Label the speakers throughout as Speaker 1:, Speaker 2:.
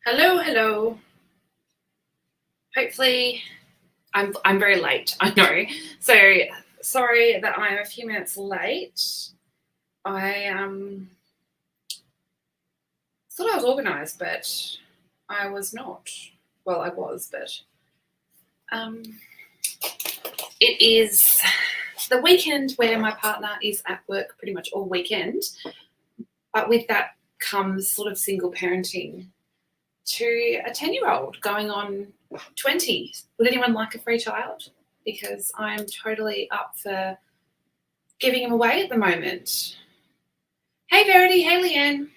Speaker 1: Hello, hello. Hopefully, I'm very late. I know. So sorry that I'm a few minutes late. I thought I was organised, but I was not. Well, I was, but um, it is the weekend where my partner is at work pretty much all weekend. But with that comes sort of single parenting to a 10-year-old going on 20. Would anyone like a free child? Because I'm totally up for giving him away at the moment. Hey, Verity. Hey, Leanne.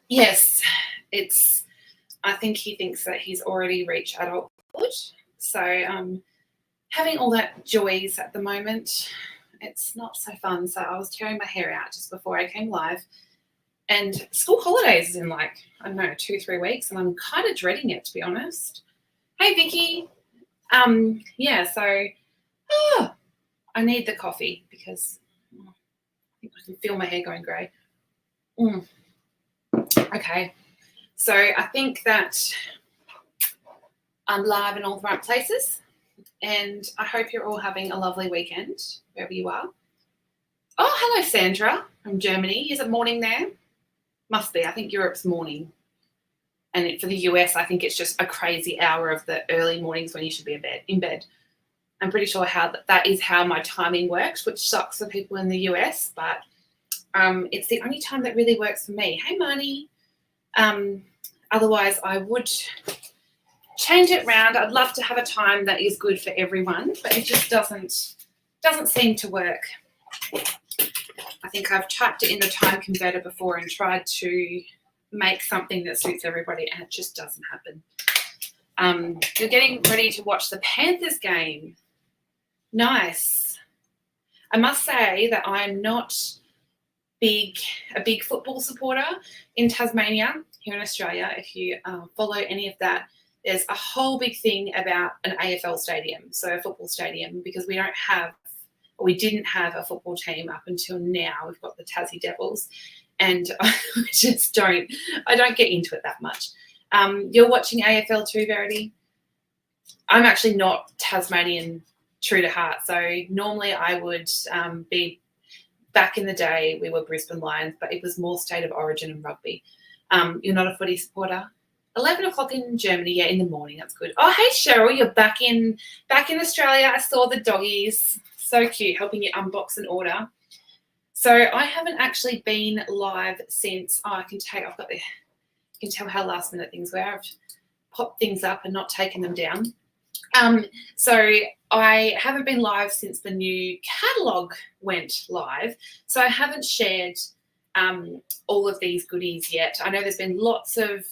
Speaker 1: Yes, I think he thinks that he's already reached adulthood. So having all that joys at the moment, it's not so fun. So I was tearing my hair out just before I came live. And school holidays is in I don't know, 2-3 weeks, and I'm kind of dreading it, to be honest. Hey, Vicky. I need the coffee because I think I can feel my hair going grey. Okay, so I think that I'm live in all the right places, and I hope you're all having a lovely weekend, wherever you are. Oh, hello, Sandra from Germany. Is it morning there? Must be. I think Europe's morning. And for the US, I think it's just a crazy hour of the early mornings when you should be in bed. I'm pretty sure that is how my timing works, which sucks for people in the US, but it's the only time that really works for me. Hey, Marnie. Otherwise, I would change it round. I'd love to have a time that is good for everyone, but it just doesn't seem to work. I think I've typed it in the time converter before and tried to make something that suits everybody, and it just doesn't happen. You're getting ready to watch the Panthers game. Nice. I must say that I'm not a big football supporter in Tasmania, here in Australia. If you follow any of that, there's a whole big thing about an AFL stadium, so a football stadium, because we didn't have a football team up until now. We've got the Tassie Devils, and I don't get into it that much. You're watching AFL too, Verity? I'm actually not Tasmanian true to heart, so normally I would be, back in the day, we were Brisbane Lions, but it was more state of origin and rugby. You're not a footy supporter? 11 o'clock in Germany, yeah, in the morning. That's good. Oh, hey, Cheryl, you're back in Australia. I saw the doggies. So cute, helping you unbox an order. So I haven't actually been live since, I can tell how last minute things were. I've popped things up and not taken them down. So I haven't been live since the new catalogue went live. So I haven't shared all of these goodies yet. I know there's been lots of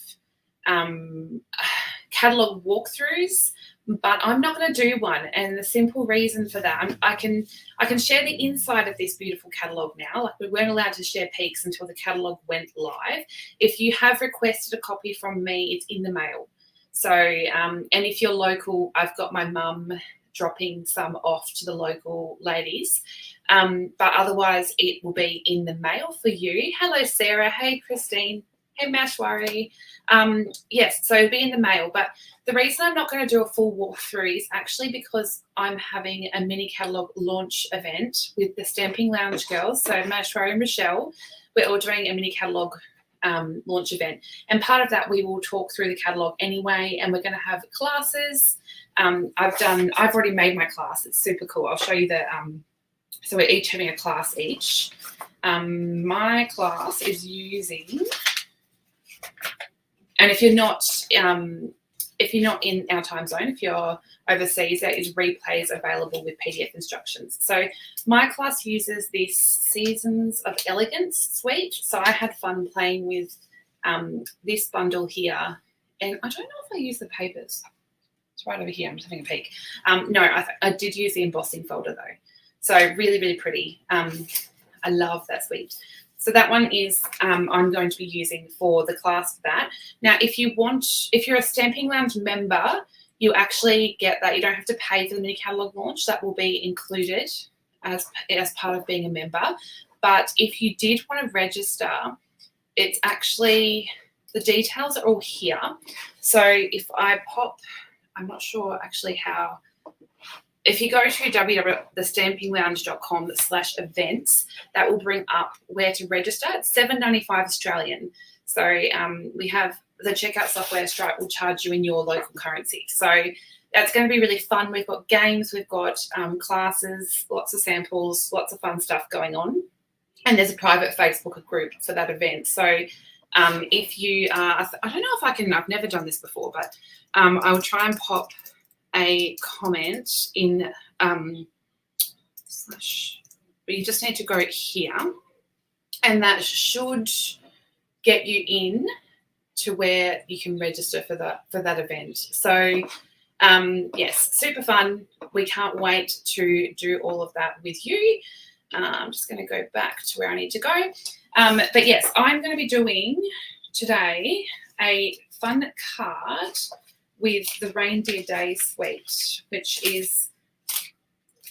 Speaker 1: catalogue walkthroughs, but I'm not going to do one, and the simple reason for that, I can share the inside of this beautiful catalogue now. Like, we weren't allowed to share peeks until the catalogue went live. If you have requested a copy from me, it's in the mail. So, and if you're local, I've got my mum dropping some off to the local ladies. But otherwise, it will be in the mail for you. Hello, Sarah. Hey, Christine. Hey, Mashwari. Yes, so it'll be in the mail. But the reason I'm not going to do a full walkthrough is actually because I'm having a mini catalogue launch event with the Stamping Lounge girls. So Mashwari and Michelle, we're all doing a mini catalogue launch event. And part of that, we will talk through the catalogue anyway, and we're going to have classes. I've already made my class. It's super cool. I'll show you so we're each having a class each. My class is using, and if you're not in our time zone, if you're overseas, there is replays available with PDF instructions. So my class uses this Seasons of Elegance suite. So I had fun playing with this bundle here, and I don't know if I use the papers. It's right over here. I'm just having a peek. No, I did use the embossing folder though. So really, really pretty. I love that suite. So that one is I'm going to be using for the class for that. Now, if you're a Stamping Lounge member, you actually get that. You don't have to pay for the mini catalogue launch. That will be included as part of being a member. But if you did want to register, it's actually the details are all here. So if I pop, I'm not sure actually how, if you go to www.thestampinglounge.com/events, that will bring up where to register. It's $7.95 Australian. So we have the checkout software Stripe will charge you in your local currency. So that's going to be really fun. We've got games, we've got classes, lots of samples, lots of fun stuff going on. And there's a private Facebook group for that event. So if you are, I don't know if I can, I've never done this before, but I will try and pop a comment in but you just need to go here, and that should get you in to where you can register for that event. So yes, super fun. We can't wait to do all of that with you. I'm just going to go back to where I need to go. But yes, I'm going to be doing today a fun card with the Reindeer Day suite, which is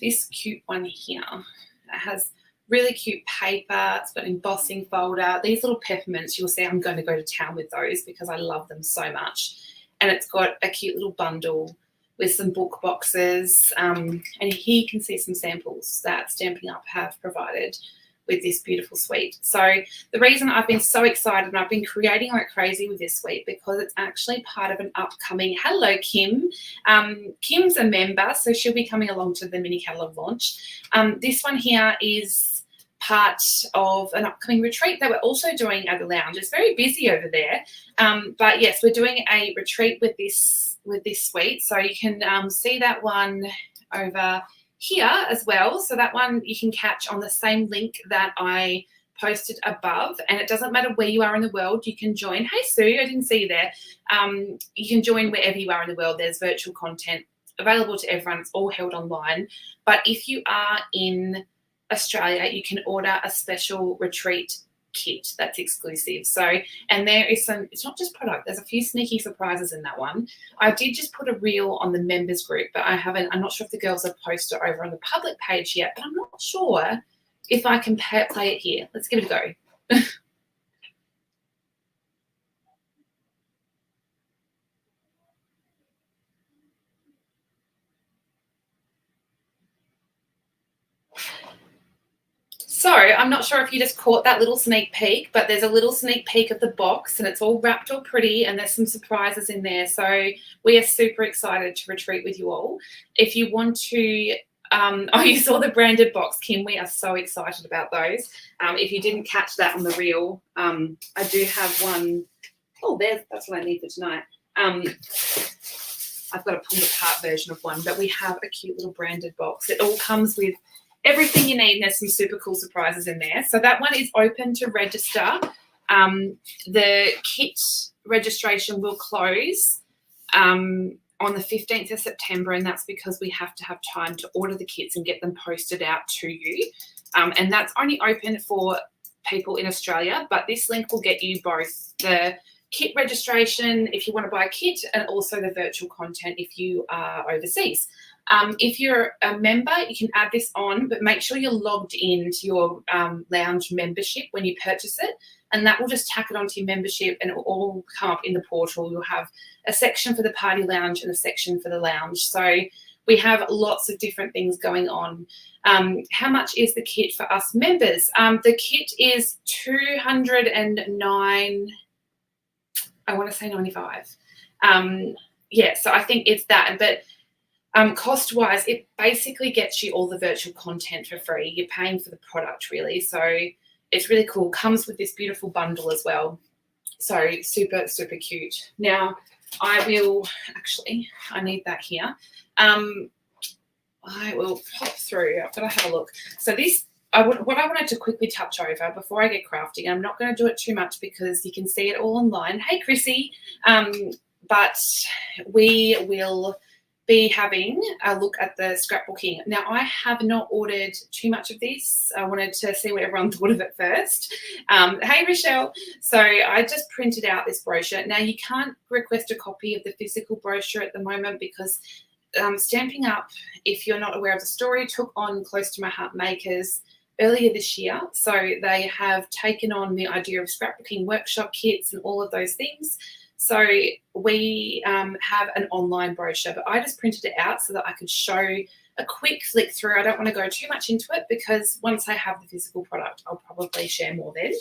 Speaker 1: this cute one here. It has really cute paper. It's got an embossing folder. These little peppermints, you'll see I'm going to go to town with those because I love them so much. And it's got a cute little bundle with some book boxes. And here you can see some samples that Stampin' Up have provided with this beautiful suite. So the reason I've been so excited and I've been creating like crazy with this suite because it's actually part of an upcoming, hello Kim. Kim's a member, so she'll be coming along to the mini catalogue launch. This one here is part of an upcoming retreat that we're also doing at the lounge. It's very busy over there. But yes, we're doing a retreat with this suite. So you can see that one over here as well. So that one you can catch on the same link that I posted above, and it doesn't matter where you are in the world, you can join. Hey Sue, I didn't see you there. You can join wherever you are in the world. There's virtual content available to everyone. It's all held online. But if you are in Australia, you can order a special retreat kit that's exclusive. So, and there is some, it's not just product, there's a few sneaky surprises in that one. I did just put a reel on the members group, but I'm not sure if the girls have posted it over on the public page yet, but I'm not sure if I can play it here. Let's give it a go. So I'm not sure if you just caught that little sneak peek, but there's a little sneak peek of the box and it's all wrapped all pretty and there's some surprises in there. So we are super excited to retreat with you all. If you want to, oh, you saw the branded box, Kim. We are so excited about those. If you didn't catch that on the reel, I do have one. Oh, that's what I need for tonight. I've got a pulled apart version of one, but we have a cute little branded box. It all comes with everything you need, and there's some super cool surprises in there. So that one is open to register. The kit registration will close on the 15th of September, and that's because we have to have time to order the kits and get them posted out to you. And that's only open for people in Australia, but this link will get you both the kit registration if you want to buy a kit and also the virtual content if you are overseas. If you're a member, you can add this on, but make sure you're logged into your lounge membership when you purchase it, and that will just tack it onto your membership and it will all come up in the portal. You'll have a section for the party lounge and a section for the lounge. So we have lots of different things going on. How much is the kit for us members? The kit is $209, I want to say 95. Yeah, so I think it's that, but cost-wise, it basically gets you all the virtual content for free. You're paying for the product, really. So it's really cool. Comes with this beautiful bundle as well. So super, super cute. Now, I will actually, I need that here. I will pop through. I've got to have a look. So this, what I wanted to quickly touch over before I get crafting, I'm not going to do it too much because you can see it all online. Hey, Chrissy. But we will be having a look at the scrapbooking. Now, I have not ordered too much of this. I wanted to see what everyone thought of it first. Hey, Rochelle. So I just printed out this brochure. Now, you can't request a copy of the physical brochure at the moment because Stampin' Up, if you're not aware of the story, took on Close to My Heart makers earlier this year. So they have taken on the idea of scrapbooking workshop kits and all of those things. So we have an online brochure, but I just printed it out so that I could show a quick flick through. I don't want to go too much into it because once I have the physical product, I'll probably share more then.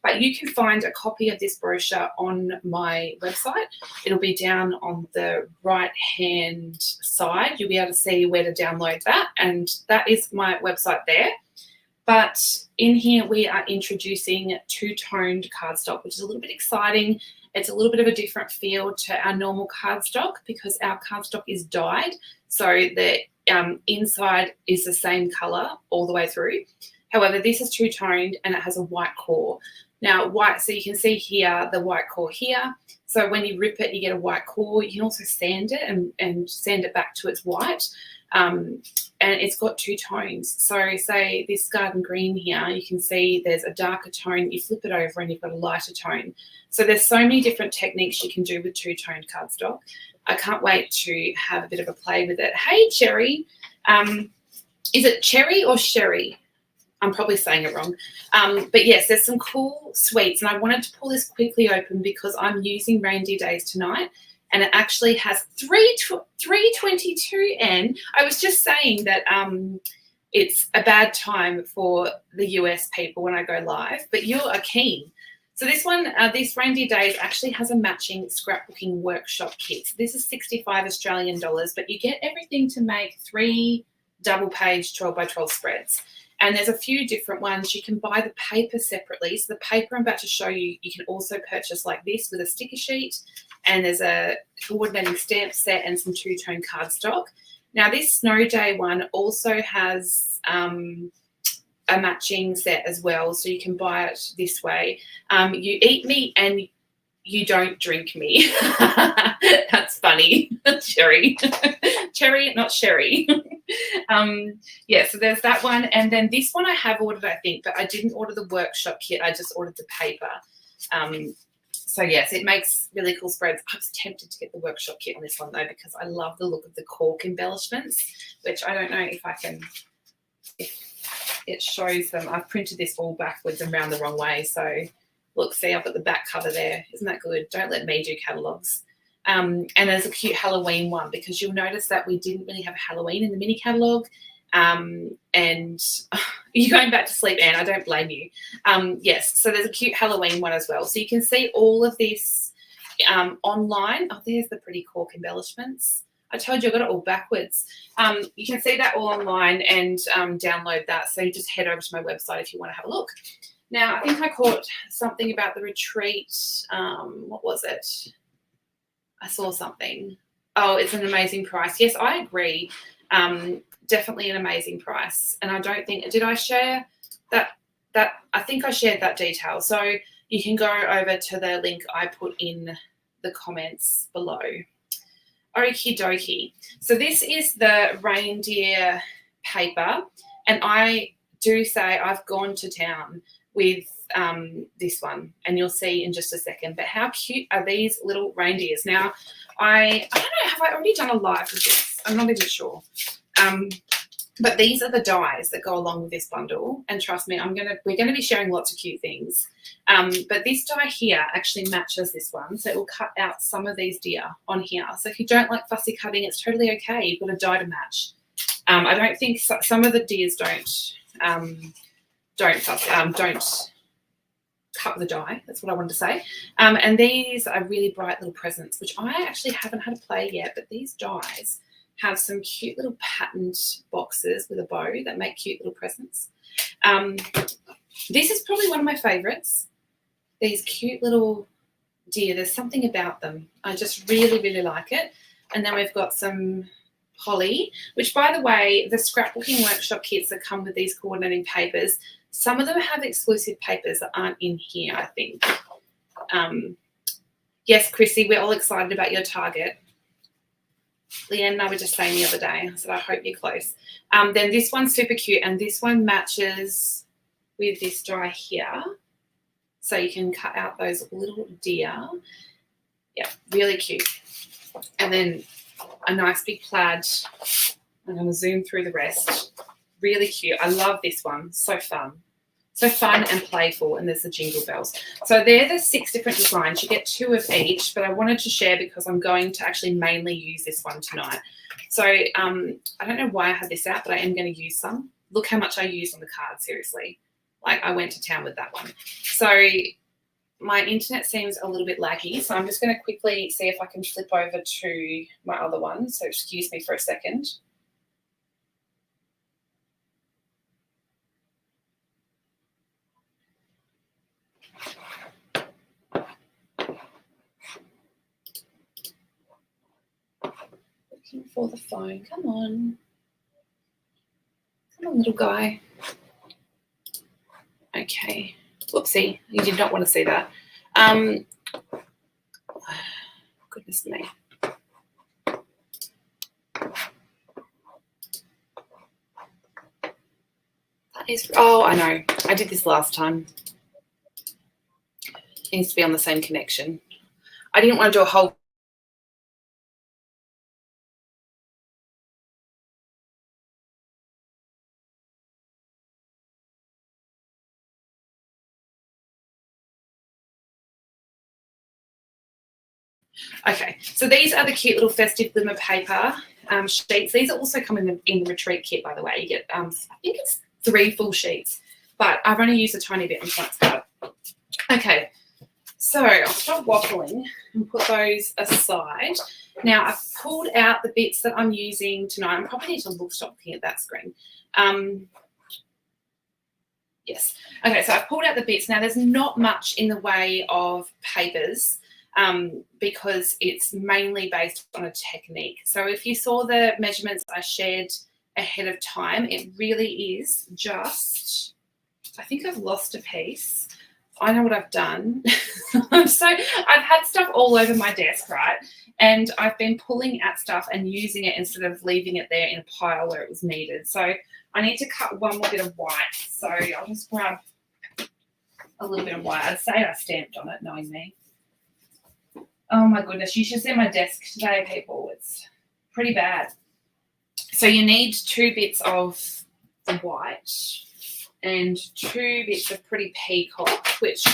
Speaker 1: But you can find a copy of this brochure on my website. It'll be down on the right-hand side. You'll be able to see where to download that, and that is my website there. But in here, we are introducing two-toned cardstock, which is a little bit exciting. It's a little bit of a different feel to our normal cardstock because our cardstock is dyed. So the inside is the same colour all the way through. However, this is two-toned and it has a white core. Now, white, so you can see here the white core here. So when you rip it, you get a white core. You can also sand it and sand it back to its white. And it's got two tones. So say this garden green here, you can see there's a darker tone. You flip it over and you've got a lighter tone. So there's so many different techniques you can do with two-toned cardstock. I can't wait to have a bit of a play with it. Hey, Cherry. Is it Cherry or Sherry? I'm probably saying it wrong. But yes, there's some cool sweets. And I wanted to pull this quickly open because I'm using Reindeer Days tonight. And it actually has 322N. I was just saying that it's a bad time for the US people when I go live, but you are keen. So this one, this Reindeer Days actually has a matching scrapbooking workshop kit. So this is 65 Australian dollars, but you get everything to make 3 double-page 12 by 12 spreads. And there's a few different ones. You can buy the paper separately. So the paper I'm about to show you, you can also purchase like this with a sticker sheet. And there's a coordinating stamp set and some two-tone cardstock. Now this Snow Day one also has a matching set as well. So you can buy it this way. You eat me and you don't drink me. That's funny. Cherry. Cherry, not Sherry. Yeah, so there's that one. And then this one I have ordered, I think, but I didn't order the workshop kit. I just ordered the paper. So yes, it makes really cool spreads. I was tempted to get the workshop kit on this one though, because I love the look of the cork embellishments, which I don't know if I can, if it shows them. I've printed this all backwards and round the wrong way. So look, see, I've got the back cover there. Isn't that good? Don't let me do catalogues. And there's a cute Halloween one because you'll notice that we didn't really have Halloween in the mini catalogue. And you're going back to sleep, Anne. I don't blame you. Yes, so there's a cute Halloween one as well. So you can see all of this online. Oh, there's the pretty cork embellishments. I told you I got it all backwards. You can see that all online and download that. So you just head over to my website if you want to have a look. Now, I think I caught something about the retreat. What was it? I saw something. Oh, it's an amazing price. Yes, I agree. Definitely an amazing price. And I don't think, did I share that? I think I shared that detail. So you can go over to the link I put in the comments below. Okie dokie. So this is the reindeer paper. And I do say I've gone to town with this one, and you'll see in just a second. But how cute are these little reindeers? Now, I don't know, have I already done a live with this? I'm not even sure. But these are the dies that go along with this bundle, and trust me, we're gonna be sharing lots of cute things. But this die here actually matches this one, so it will cut out some of these deer on here. So if you don't like fussy cutting, it's totally okay. You've got a die to match. I don't think some of the deers don't cut the die. That's what I wanted to say. And these are really bright little presents, which I actually haven't had a play yet, but these dies have some cute little patterned boxes with a bow that make cute little presents. This is probably one of my favorites. These cute little deer, there's something about them. I just really, really like it. And then we've got some holly, which, by the way, the scrapbooking workshop kits that come with these coordinating papers, some of them have exclusive papers that aren't in here, I think. Yes, Chrissy, we're all excited about your target. Leanne and I were just saying the other day, I said, I hope you're close. Then this one's super cute, and this one matches with this die here. So you can cut out those little deer. Yeah, really cute. And then a nice big plaid. I'm going to zoom through the rest. really cute. I love this one. So fun. So fun and playful, and there's the jingle bells. So they're the 6 different designs. You get 2 of each, but I wanted to share because I'm going to actually mainly use this one tonight. So I don't know why I had this out, but I am going to use some. Look how much I used on the card, seriously. Like, I went to town with that one. So my internet seems a little bit laggy, so I'm just going to quickly see if I can flip over to my other one. So excuse me for a second. Looking for the phone. Come on. Come on, little guy. Okay. Whoopsie. You did not want to see that. Goodness me. That is, oh, I know. I did this last time. It needs to be on the same connection. I didn't want to do a whole. Okay, so these are the cute little festive glimmer paper sheets. These are also come in the retreat kit, by the way. You get, I think it's 3 full sheets, but I've only used a tiny bit on tonight's card. Okay, so I'll stop waffling and put those aside. Now, I've pulled out the bits that I'm using tonight. I probably need to stop looking at that screen. Yes. Okay, so I've pulled out the bits. Now, there's not much in the way of papers because it's mainly based on a technique. So if you saw the measurements I shared ahead of time, it really is just, I think I've lost a piece. I know what I've done. So I've had stuff all over my desk, right? And I've been pulling at stuff and using it instead of leaving it there in a pile where it was needed. So I need to cut one more bit of white. So I'll just grab a little bit of white. I'd say I stamped on it, knowing me. Oh my goodness, you should see my desk today, people. It's pretty bad. So you need 2 bits of the white and 2 bits of pretty peacock, which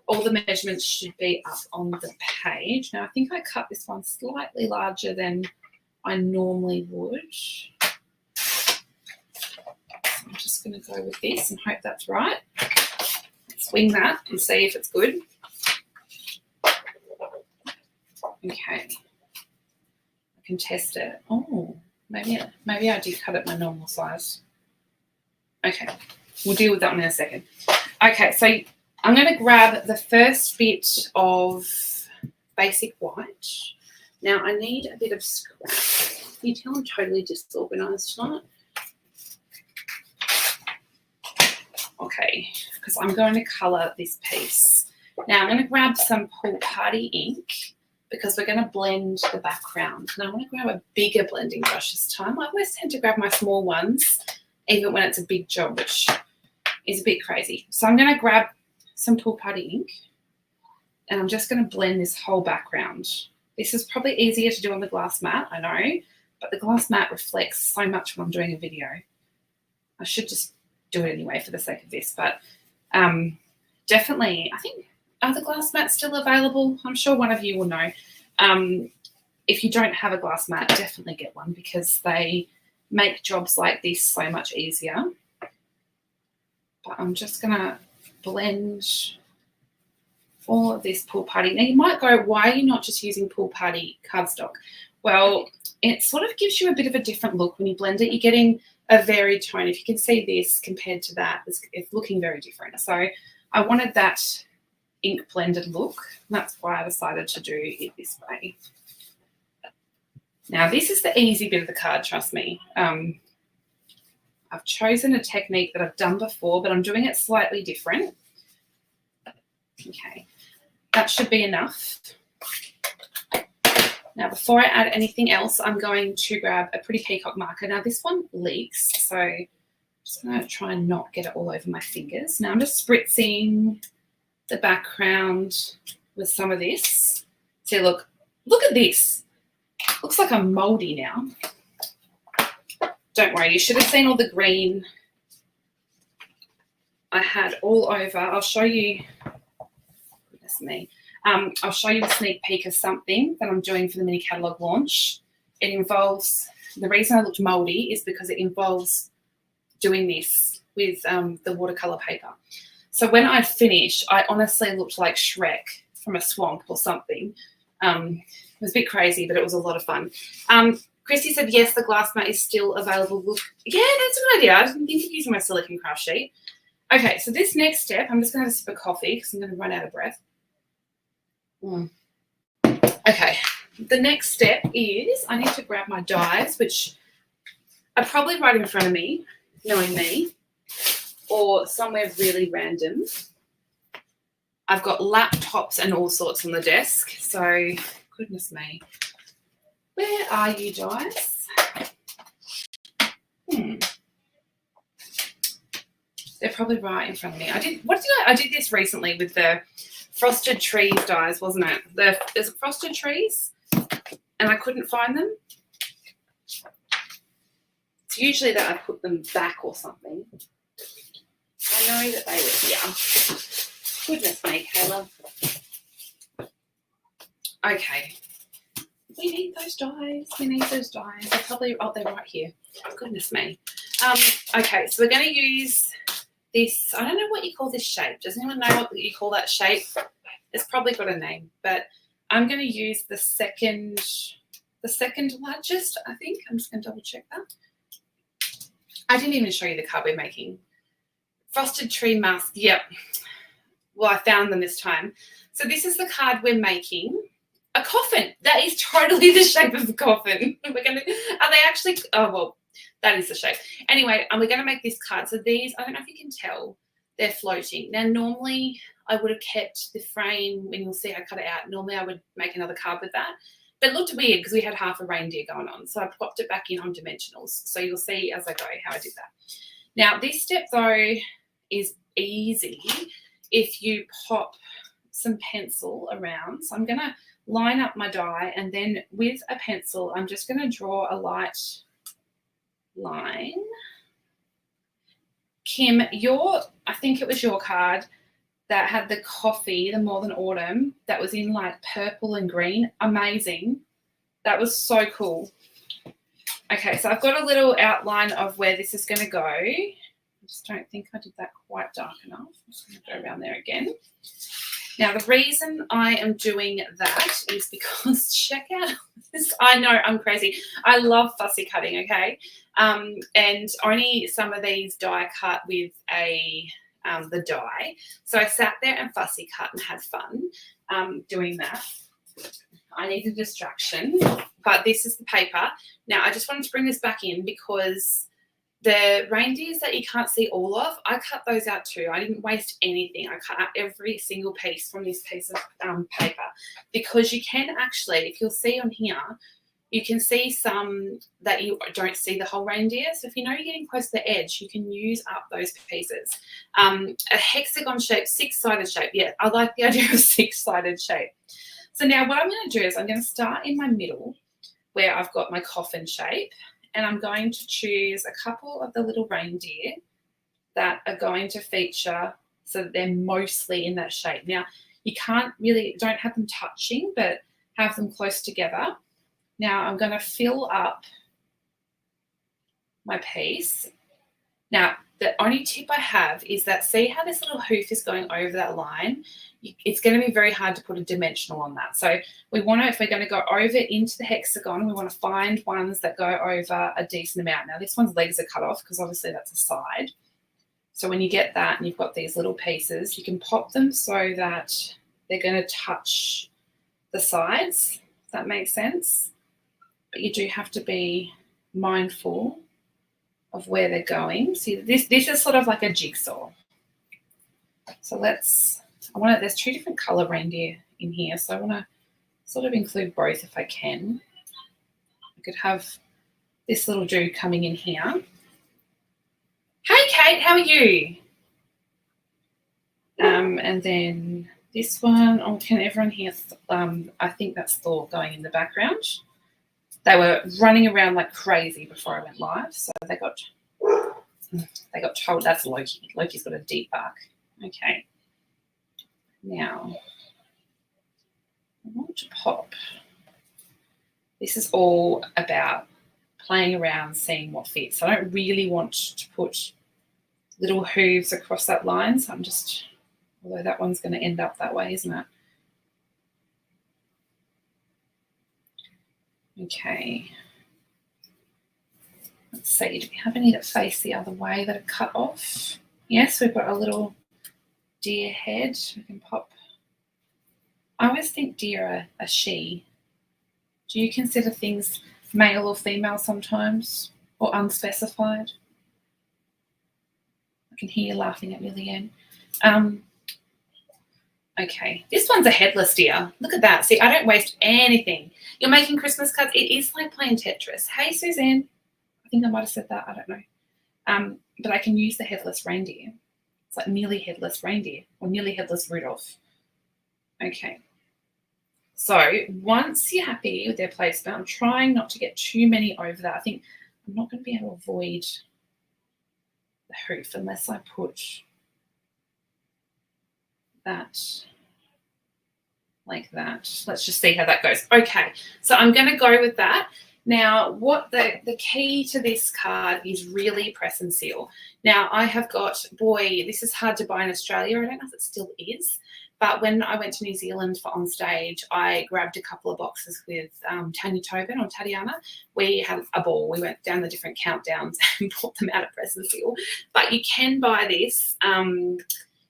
Speaker 1: all the measurements should be up on the page. Now, I think I cut this one slightly larger than I normally would. I'm just going to go with this and hope that's right. Swing that and see if it's good. Okay. I can test it. Oh, maybe I did cut it my normal size. Okay. We'll deal with that one in a second. Okay, so I'm going to grab the first bit of basic white. Now, I need a bit of scrap. Can you tell I'm totally disorganized tonight? Okay, because I'm going to colour this piece. Now, I'm going to grab some Pool Party ink because we're going to blend the background. And I want to grab a bigger blending brush this time. I always tend to grab my small ones, even when it's a big job, which is a bit crazy. So I'm going to grab some Pool Party ink and I'm just going to blend this whole background. This is probably easier to do on the glass mat, I know, but the glass mat reflects so much when I'm doing a video. I should just do it anyway for the sake of this, but definitely, I think, are the glass mats still available? I'm sure one of you will know. If you don't have a glass mat, definitely get one because they make jobs like this so much easier. But I'm just going to blend all of this Pool Party. Now, you might go, why are you not just using Pool Party cardstock? Well, it sort of gives you a bit of a different look when you blend it. You're getting a varied tone. If you can see this compared to that, it's looking very different. So I wanted that ink blended look. And that's why I decided to do it this way. Now, this is the easy bit of the card, trust me. I've chosen a technique that I've done before, but I'm doing it slightly different. Okay, that should be enough. Now, before I add anything else, I'm going to grab a pretty peacock marker. Now, this one leaks, so I'm just going to try and not get it all over my fingers. Now, I'm just spritzing the background with some of this. See, look at this. Looks like I'm mouldy now. don't worry, you should have seen all the green I had all over. I'll show you, goodness me, I'll show you a sneak peek of something that I'm doing for the mini catalogue launch. It involves, the reason I looked mouldy is because it involves doing this with the watercolour paper. So when I finished, I honestly looked like Shrek from a swamp or something. It was a bit crazy, but it was a lot of fun. Christy said, yes, the glass mat is still available. Yeah, that's a good idea. I didn't think of using my silicone craft sheet. Okay, so this next step, I'm just going to have a sip of coffee because I'm going to run out of breath. Okay, the next step is I need to grab my dies, which are probably right in front of me, knowing me, or somewhere really random. I've got laptops and all sorts on the desk, so goodness me. Where are you guys? They're probably right in front of me. I did this recently with the frosted trees dies, wasn't it? There's frosted trees, and I couldn't find them. It's usually that I put them back or something. I know that they were here. Goodness me, Caleb. Okay. We need those dies. We need those dies. They're probably, oh, they're right here. Goodness me. Okay, so we're going to use this. I don't know what you call this shape. Does anyone know what you call that shape? It's probably got a name, but I'm going to use the second largest, I think. I'm just going to double check that. I didn't even show you the card we're making. Frosted tree mask. Yep. Well, I found them this time. So this is the card we're making. A coffin. That is totally the shape of the coffin. Are they actually? Oh, well, that is the shape. Anyway, and we're going to make this card. So these, I don't know if you can tell, they're floating. Now, normally I would have kept the frame, when you'll see I cut it out. Normally I would make another card with that. But it looked weird because we had half a reindeer going on. So I popped it back in on dimensionals. So you'll see as I go how I did that. Now, this step, though, is easy if you pop some pencil around. So I'm going to line up my die, and then with a pencil, I'm just going to draw a light line. Kim, I think it was your card that had the coffee, the More Than Autumn, that was in like purple and green. Amazing. That was so cool. Okay, so I've got a little outline of where this is going to go. I just don't think I did that quite dark enough. I'm just going to go around there again. Now, the reason I am doing that is because check out this. I know, I'm crazy. I love fussy cutting, okay? And only some of these die cut with the die. So I sat there and fussy cut and had fun doing that. I need a distraction, but this is the paper. Now, I just wanted to bring this back in because the reindeers that you can't see all of, I cut those out too. I didn't waste anything. I cut out every single piece from this piece of paper because you can actually, if you'll see on here, you can see some that you don't see the whole reindeer. So if you know you're getting close to the edge, you can use up those pieces. A hexagon shape, six-sided shape. Yeah, I like the idea of six-sided shape. So now what I'm going to do is I'm going to start in my middle where I've got my coffin shape, and I'm going to choose a couple of the little reindeer that are going to feature so that they're mostly in that shape. Now, you don't have them touching, but have them close together. Now, I'm going to fill up my piece. Now, the only tip I have is that, see how this little hoof is going over that line? It's going to be very hard to put a dimensional on that. So we want to, if we're going to go over into the hexagon, we want to find ones that go over a decent amount. Now, this one's legs are cut off because obviously that's a side. So when you get that and you've got these little pieces, you can pop them so that they're going to touch the sides, if that makes sense. But you do have to be mindful of where they're going. See, this is sort of like a jigsaw. So there's two different colour reindeer in here, so I want to sort of include both if I can. I could have this little dude coming in here. Hey, Kate, how are you? And then this one, can everyone hear? I think that's Thor going in the background. They were running around like crazy before I went live, so they got told. That's Loki. Loki's got a deep bark. Okay. Now, I want to pop. This is all about playing around, seeing what fits. I don't really want to put little hooves across that line, so I'm just, although that one's going to end up that way, isn't it? Okay. Let's see, do we have any that face the other way that are cut off? Yes, we've got a little deer head. We can pop. I always think deer are a she. Do you consider things male or female sometimes, or unspecified? I can hear you laughing at me, Leanne. Okay, this one's a headless deer. Look at that. See, I don't waste anything. You're making Christmas cards. It is like playing Tetris. Hey, Suzanne. I think I might have said that. I don't know. But I can use the headless reindeer. It's like nearly headless reindeer or nearly headless Rudolph. Okay. So once you're happy with their placement, I'm trying not to get too many over that. I think I'm not going to be able to avoid the hoof unless I put that like that. Let's just see how that goes. Okay, so I'm going to go with that. Now, what the key to this card is really press and seal. Now, I have got, boy, this is hard to buy in Australia. I don't know if it still is, but when I went to New Zealand for On Stage, I grabbed a couple of boxes with Tanya Tobin or Tatiana. We had a ball. We went down the different countdowns and bought them out of press and seal. But you can buy this.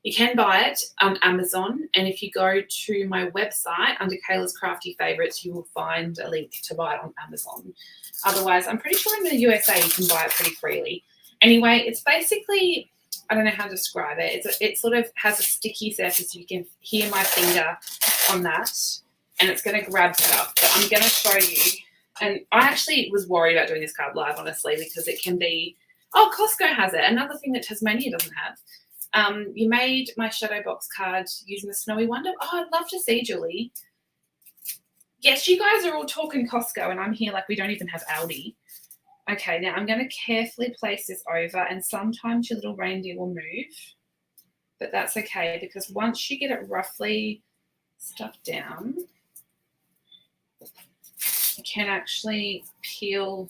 Speaker 1: You can buy it on Amazon, and if you go to my website under Kayla's Crafty Favorites, you will find a link to buy it on Amazon. Otherwise, I'm pretty sure in the USA you can buy it pretty freely. Anyway, it's basically, I don't know how to describe it. It sort of has a sticky surface. You can hear my finger on that, and it's going to grab stuff. But I'm going to show you, and I actually was worried about doing this card live, honestly, because it can be, oh, Costco has it. Another thing that Tasmania doesn't have. You made my shadow box card using the Snowy Wonder. Oh, I'd love to see, Julie. Yes, you guys are all talking Costco, and I'm here like we don't even have Aldi. Okay, now I'm going to carefully place this over, and sometimes your little reindeer will move, but that's okay because once you get it roughly stuffed down, you can actually peel.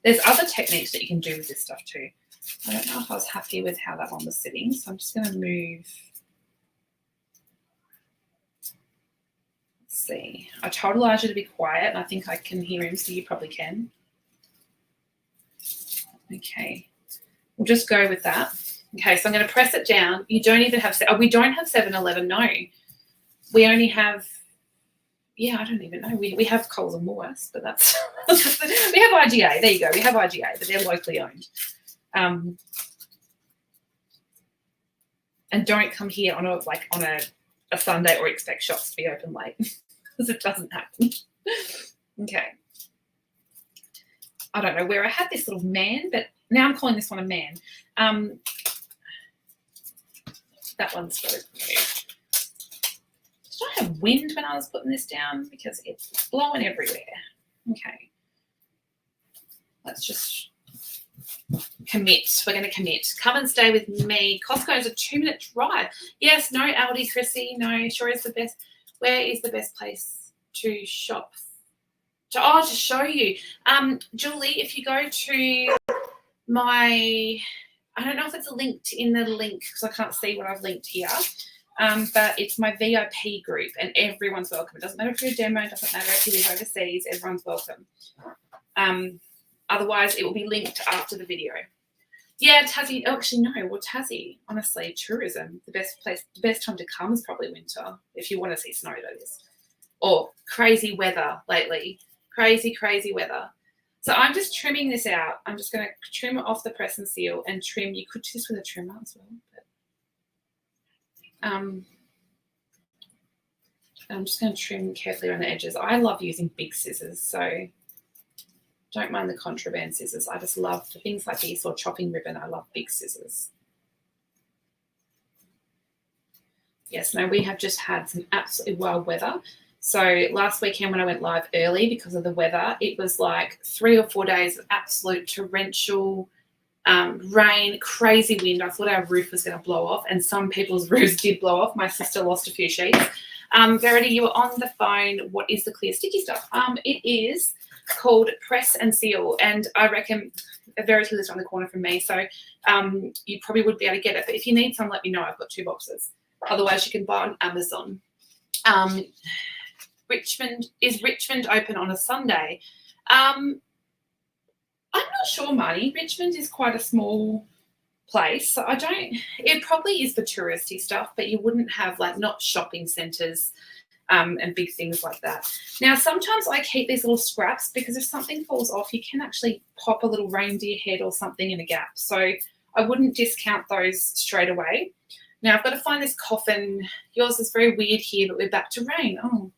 Speaker 1: There's other techniques that you can do with this stuff too. I don't know if I was happy with how that one was sitting, so I'm just going to move. Let's see. I told Elijah to be quiet, and I think I can hear him, so you probably can. Okay. We'll just go with that. Okay, so I'm going to press it down. You don't even have, we don't have 7-Eleven, no. We only have, yeah, I don't even know. We have Coles and Woolworths, but that's, we have IGA. There you go. We have IGA, but they're locally owned. And don't come here on a Sunday or expect shops to be open late because it doesn't happen. Okay. I don't know where I had this little man, but now I'm calling this one a man. That one's got to move. Did I have wind when I was putting this down? Because it's blowing everywhere. Okay. Let's just commit. We're going to commit. Come and stay with me. Costco is a 2-minute drive. Yes, no Aldi, Chrissy. No, sure is the best. Where is the best place to shop? To show you. Julie, if you go to my, I don't know if it's linked in the link because I can't see what I've linked here. But it's my VIP group and everyone's welcome. It doesn't matter if you're a demo, it doesn't matter if you live overseas, everyone's welcome. Otherwise, it will be linked after the video. Yeah, Tassie. Oh, actually, no. Well, Tassie, honestly, tourism, the best time to come is probably winter if you want to see snow, that is. Or crazy weather lately. Crazy weather. So I'm just trimming this out. I'm just going to trim off the press and seal and trim. You could do this with a trimmer as well. But, I'm just going to trim carefully around the edges. I love using big scissors, so don't mind the contraband scissors. I just love for things like this or chopping ribbon. I love big scissors. Yes, no, we have just had some absolutely wild weather. So last weekend when I went live early because of the weather, it was like 3 or 4 days of absolute torrential rain, crazy wind. I thought our roof was going to blow off, and some people's roofs did blow off. My sister lost a few sheets. Verity, you were on the phone. What is the clear sticky stuff? It is called Press and Seal, and I reckon Verity lives around the corner from me, so you probably would be able to get it. But if you need some, let me know. I've got 2 boxes. Otherwise, you can buy on Amazon. Richmond open on a Sunday? I'm not sure, Marty. Richmond is quite a small place, so it probably is for touristy stuff, but you wouldn't have like not shopping centres and big things like that. Now, sometimes I keep these little scraps because if something falls off, you can actually pop a little reindeer head or something in a gap. So I wouldn't discount those straight away. Now, I've got to find this coffin. Yours is very weird here, but we're back to rain. Oh,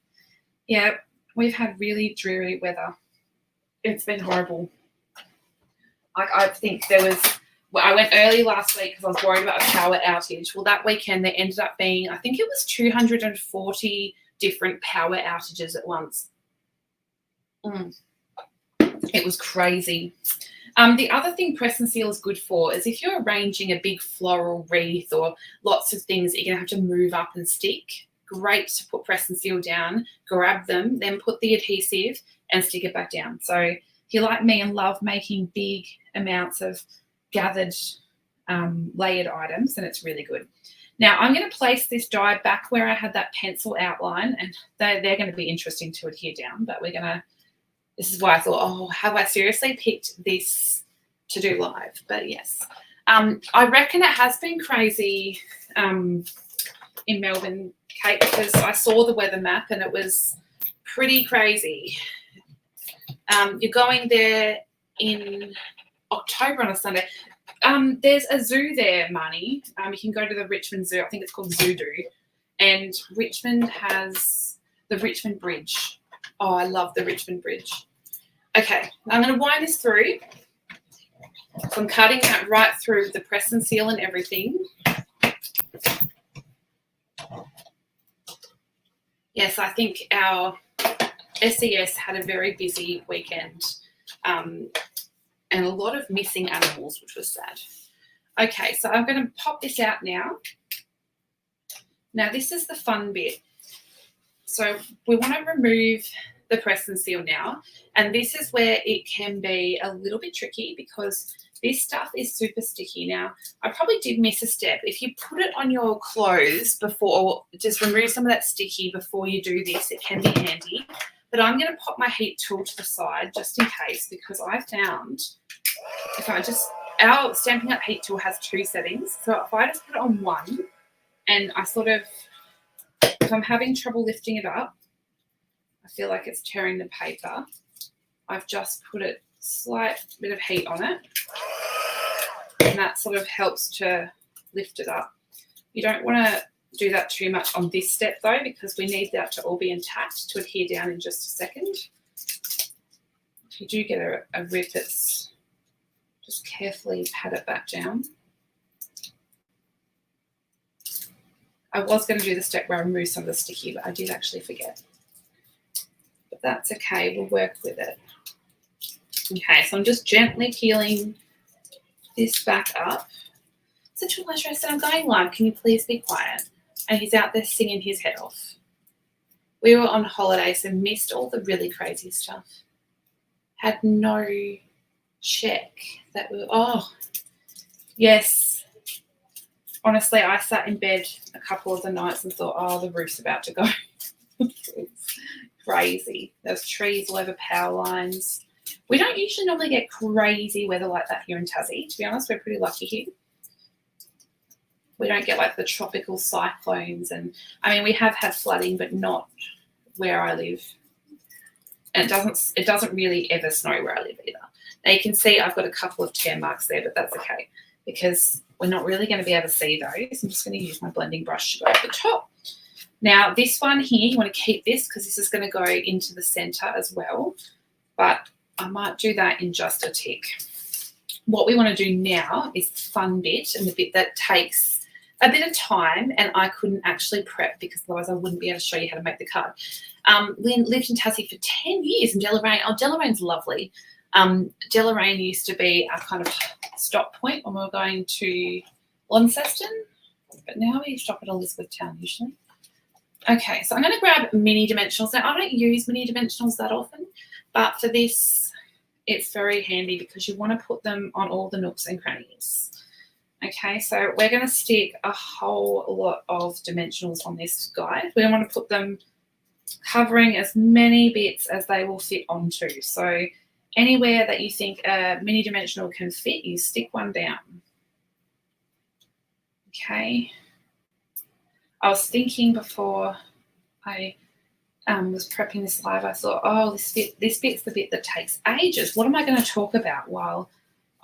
Speaker 1: yeah, we've had really dreary weather. It's been horrible. I think I went early last week because I was worried about a power outage. Well, that weekend there ended up being, I think it was 240 different power outages at once. It was crazy. The other thing Press and Seal is good for is if you're arranging a big floral wreath or lots of things that you're going to have to move up and stick, great to put Press and Seal down, grab them, then put the adhesive and stick it back down. So if you're like me and love making big amounts of gathered layered items, then it's really good. Now, I'm going to place this die back where I had that pencil outline, and they're going to be interesting to adhere down, but this is why I thought, oh, have I seriously picked this to do live? But yes. I reckon it has been crazy in Melbourne, Kate, because I saw the weather map and it was pretty crazy. You're going there in October on a Sunday. There's a zoo there, Marnie. You can go to the Richmond Zoo. I think it's called Zoodoo. And Richmond has the Richmond Bridge. Oh, I love the Richmond Bridge. Okay, I'm going to wind this through. So I'm cutting that right through the Press and Seal and everything. Yes, I think our SES had a very busy weekend. And a lot of missing animals, which was sad. Okay, so I'm going to pop this out now. Now, this is the fun bit. So we want to remove the Press and Seal now. And this is where it can be a little bit tricky because this stuff is super sticky. Now, I probably did miss a step. If you put it on your clothes before, just remove some of that sticky before you do this, it can be handy. But I'm going to pop my heat tool to the side just in case because I found our Stampin' Up heat tool has 2 settings. So if I just put it on one and if I'm having trouble lifting it up, I feel like it's tearing the paper, I've just put a slight bit of heat on it and that sort of helps to lift it up. You don't want to do that too much on this step though because we need that to all be intact to adhere down in just a second. If you do get a rip, it's just carefully pat it back down. I was going to do the step where I remove some of the sticky, but I did actually forget. But that's okay, we'll work with it. Okay, so I'm just gently peeling this back up. Such a pleasure. I said, I'm going live. Can you please be quiet? And he's out there singing his head off. We were on holiday, so missed all the really crazy stuff. Had no check that we were, oh, yes. Honestly, I sat in bed a couple of the nights and thought, oh, the roof's about to go. It's crazy. There's trees all over power lines. We don't usually normally get crazy weather like that here in Tassie. To be honest, we're pretty lucky here. We don't get like the tropical cyclones and I mean we have had flooding but not where I live. And it doesn't really ever snow where I live either. Now you can see I've got a couple of tear marks there, but that's okay because we're not really going to be able to see those. I'm just going to use my blending brush to go over the top. Now this one here, you want to keep this because this is going to go into the center as well, but I might do that in just a tick. What we want to do now is the fun bit and the bit that takes a bit of time and I couldn't actually prep because otherwise I wouldn't be able to show you how to make the card. Lynn lived in Tassie for 10 years in Deloraine. Oh, Delorane's lovely. Deloraine used to be our kind of stop point when we were going to Launceston, but now we stop at Elizabethtown usually. Okay, so I'm going to grab mini dimensionals. Now, I don't use mini dimensionals that often, but for this, it's very handy because you want to put them on all the nooks and crannies. Okay, so we're going to stick a whole lot of dimensionals on this guide. We want to put them covering as many bits as they will fit onto. So anywhere that you think a mini dimensional can fit, you stick one down. Okay. I was thinking before I was prepping this live, I thought, oh, this bit's the bit that takes ages. What am I going to talk about while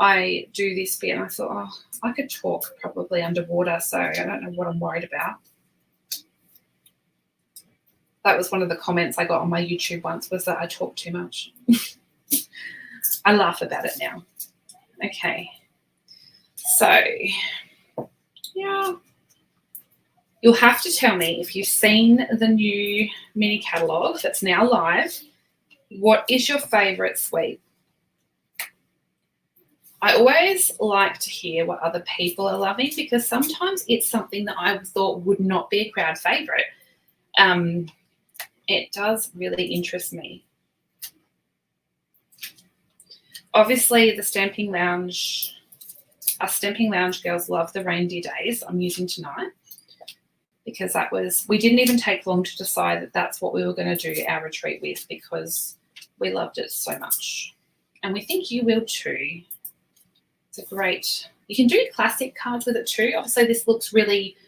Speaker 1: I do this bit? And I thought, oh, I could talk probably underwater, so I don't know what I'm worried about. That was one of the comments I got on my YouTube once, was that I talk too much. I laugh about it now. Okay. So, yeah. You'll have to tell me if you've seen the new mini catalogue that's now live. What is your favourite suite? I always like to hear what other people are loving because sometimes it's something that I thought would not be a crowd favourite. It does really interest me. Obviously, the Stamping Lounge, us Stamping Lounge girls love the Reindeer Days I'm using tonight because we didn't even take long to decide that that's what we were going to do our retreat with because we loved it so much. And we think you will too. It's a great, you can do classic cards with it too. Obviously, this looks really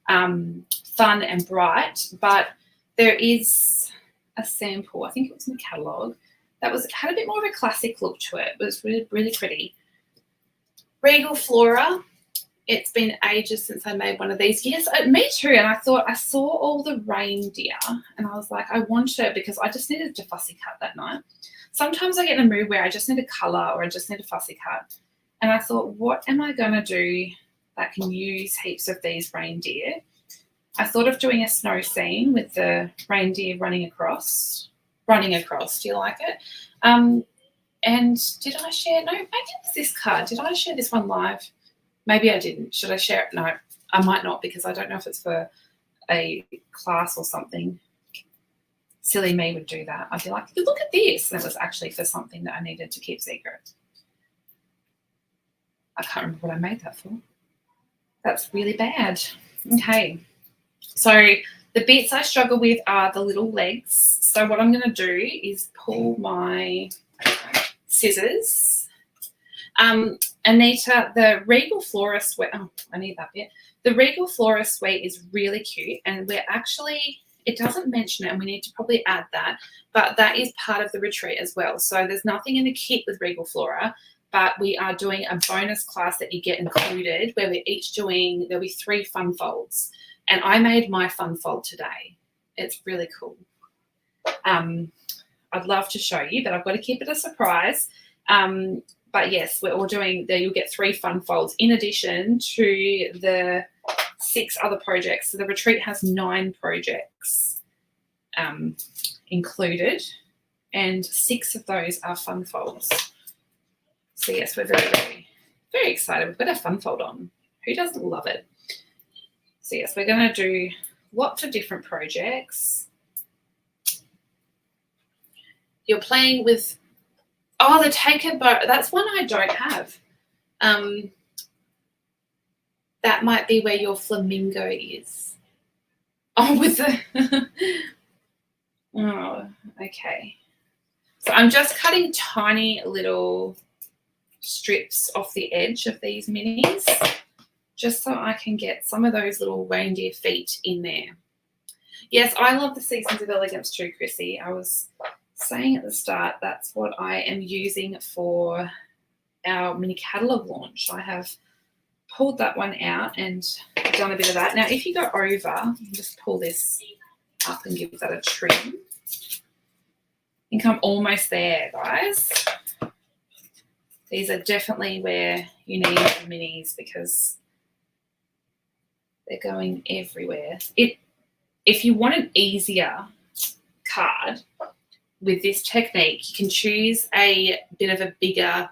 Speaker 1: fun and bright, but there is a sample, I think it was in the catalogue, that had a bit more of a classic look to it. It was really, really pretty. Regal Flora. It's been ages since I made one of these. Yes, me too. And I thought I saw all the reindeer and I was like, I want it because I just needed to fussy cut that night. Sometimes I get in a mood where I just need a colour or I just need a fussy cut. And I thought, what am I going to do that can use heaps of these reindeer? I thought of doing a snow scene with the reindeer running across. Do you like it? And did I share? No, maybe it was this card. Did I share this one live? Maybe I didn't. Should I share it? No, I might not because I don't know if it's for a class or something. Silly me would do that. I'd be like, look at this. And it was actually for something that I needed to keep secret. I can't remember what I made that for. That's really bad. Okay. So the bits I struggle with are the little legs. So what I'm going to do is pull my scissors. Anita, the Regal Flora suite, oh, I need that bit. The Regal Flora suite is really cute and we're actually, it doesn't mention it and we need to probably add that, but that is part of the retreat as well. So there's nothing in the kit with Regal Flora, but we are doing a bonus class that you get included where we're each doing, there'll be 3 fun folds. And I made my fun fold today. It's really cool. I'd love to show you, but I've got to keep it a surprise. But yes, we're all doing there. You'll get 3 fun folds in addition to the 6 other projects. So the retreat has 9 projects included, and 6 of those are fun folds. So yes, we're very, very, very excited. We've got a fun fold on. Who doesn't love it? So yes, we're going to do lots of different projects. You're playing with, oh, the take a boat. That's one I don't have. That might be where your flamingo is. Oh, with the, oh, okay. So I'm just cutting tiny little strips off the edge of these minis, just so I can get some of those little reindeer feet in there. Yes, I love the Seasons of Elegance too, Chrissy. I was saying at the start that's what I am using for our mini catalogue launch. I have pulled that one out and done a bit of that. Now, if you go over, just pull this up and give that a trim. I think I'm almost there, guys. These are definitely where you need minis because They're going everywhere. If you want an easier card with this technique, you can choose a bit of a bigger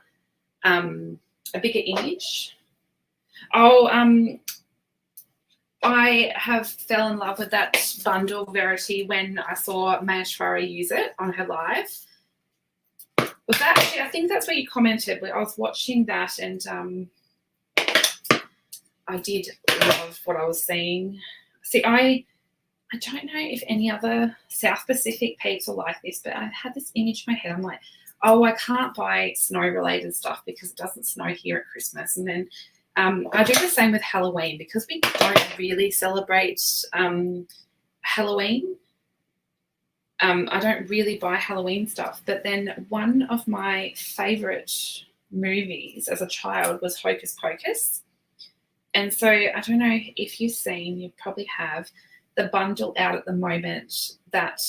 Speaker 1: image. I have fell in love with that bundle Verity when I saw Mayashwari use it on her live. Was that actually, I think that's where you commented. I was watching that and I did love what I was seeing. See, I don't know if any other South Pacific peeps are like this, but I had this image in my head. I'm like, oh, I can't buy snow-related stuff because it doesn't snow here at Christmas. And then I do the same with Halloween because we don't really celebrate Halloween. I don't really buy Halloween stuff. But then one of my favourite movies as a child was Hocus Pocus. And so I don't know if you've seen, you probably have, the bundle out at the moment that,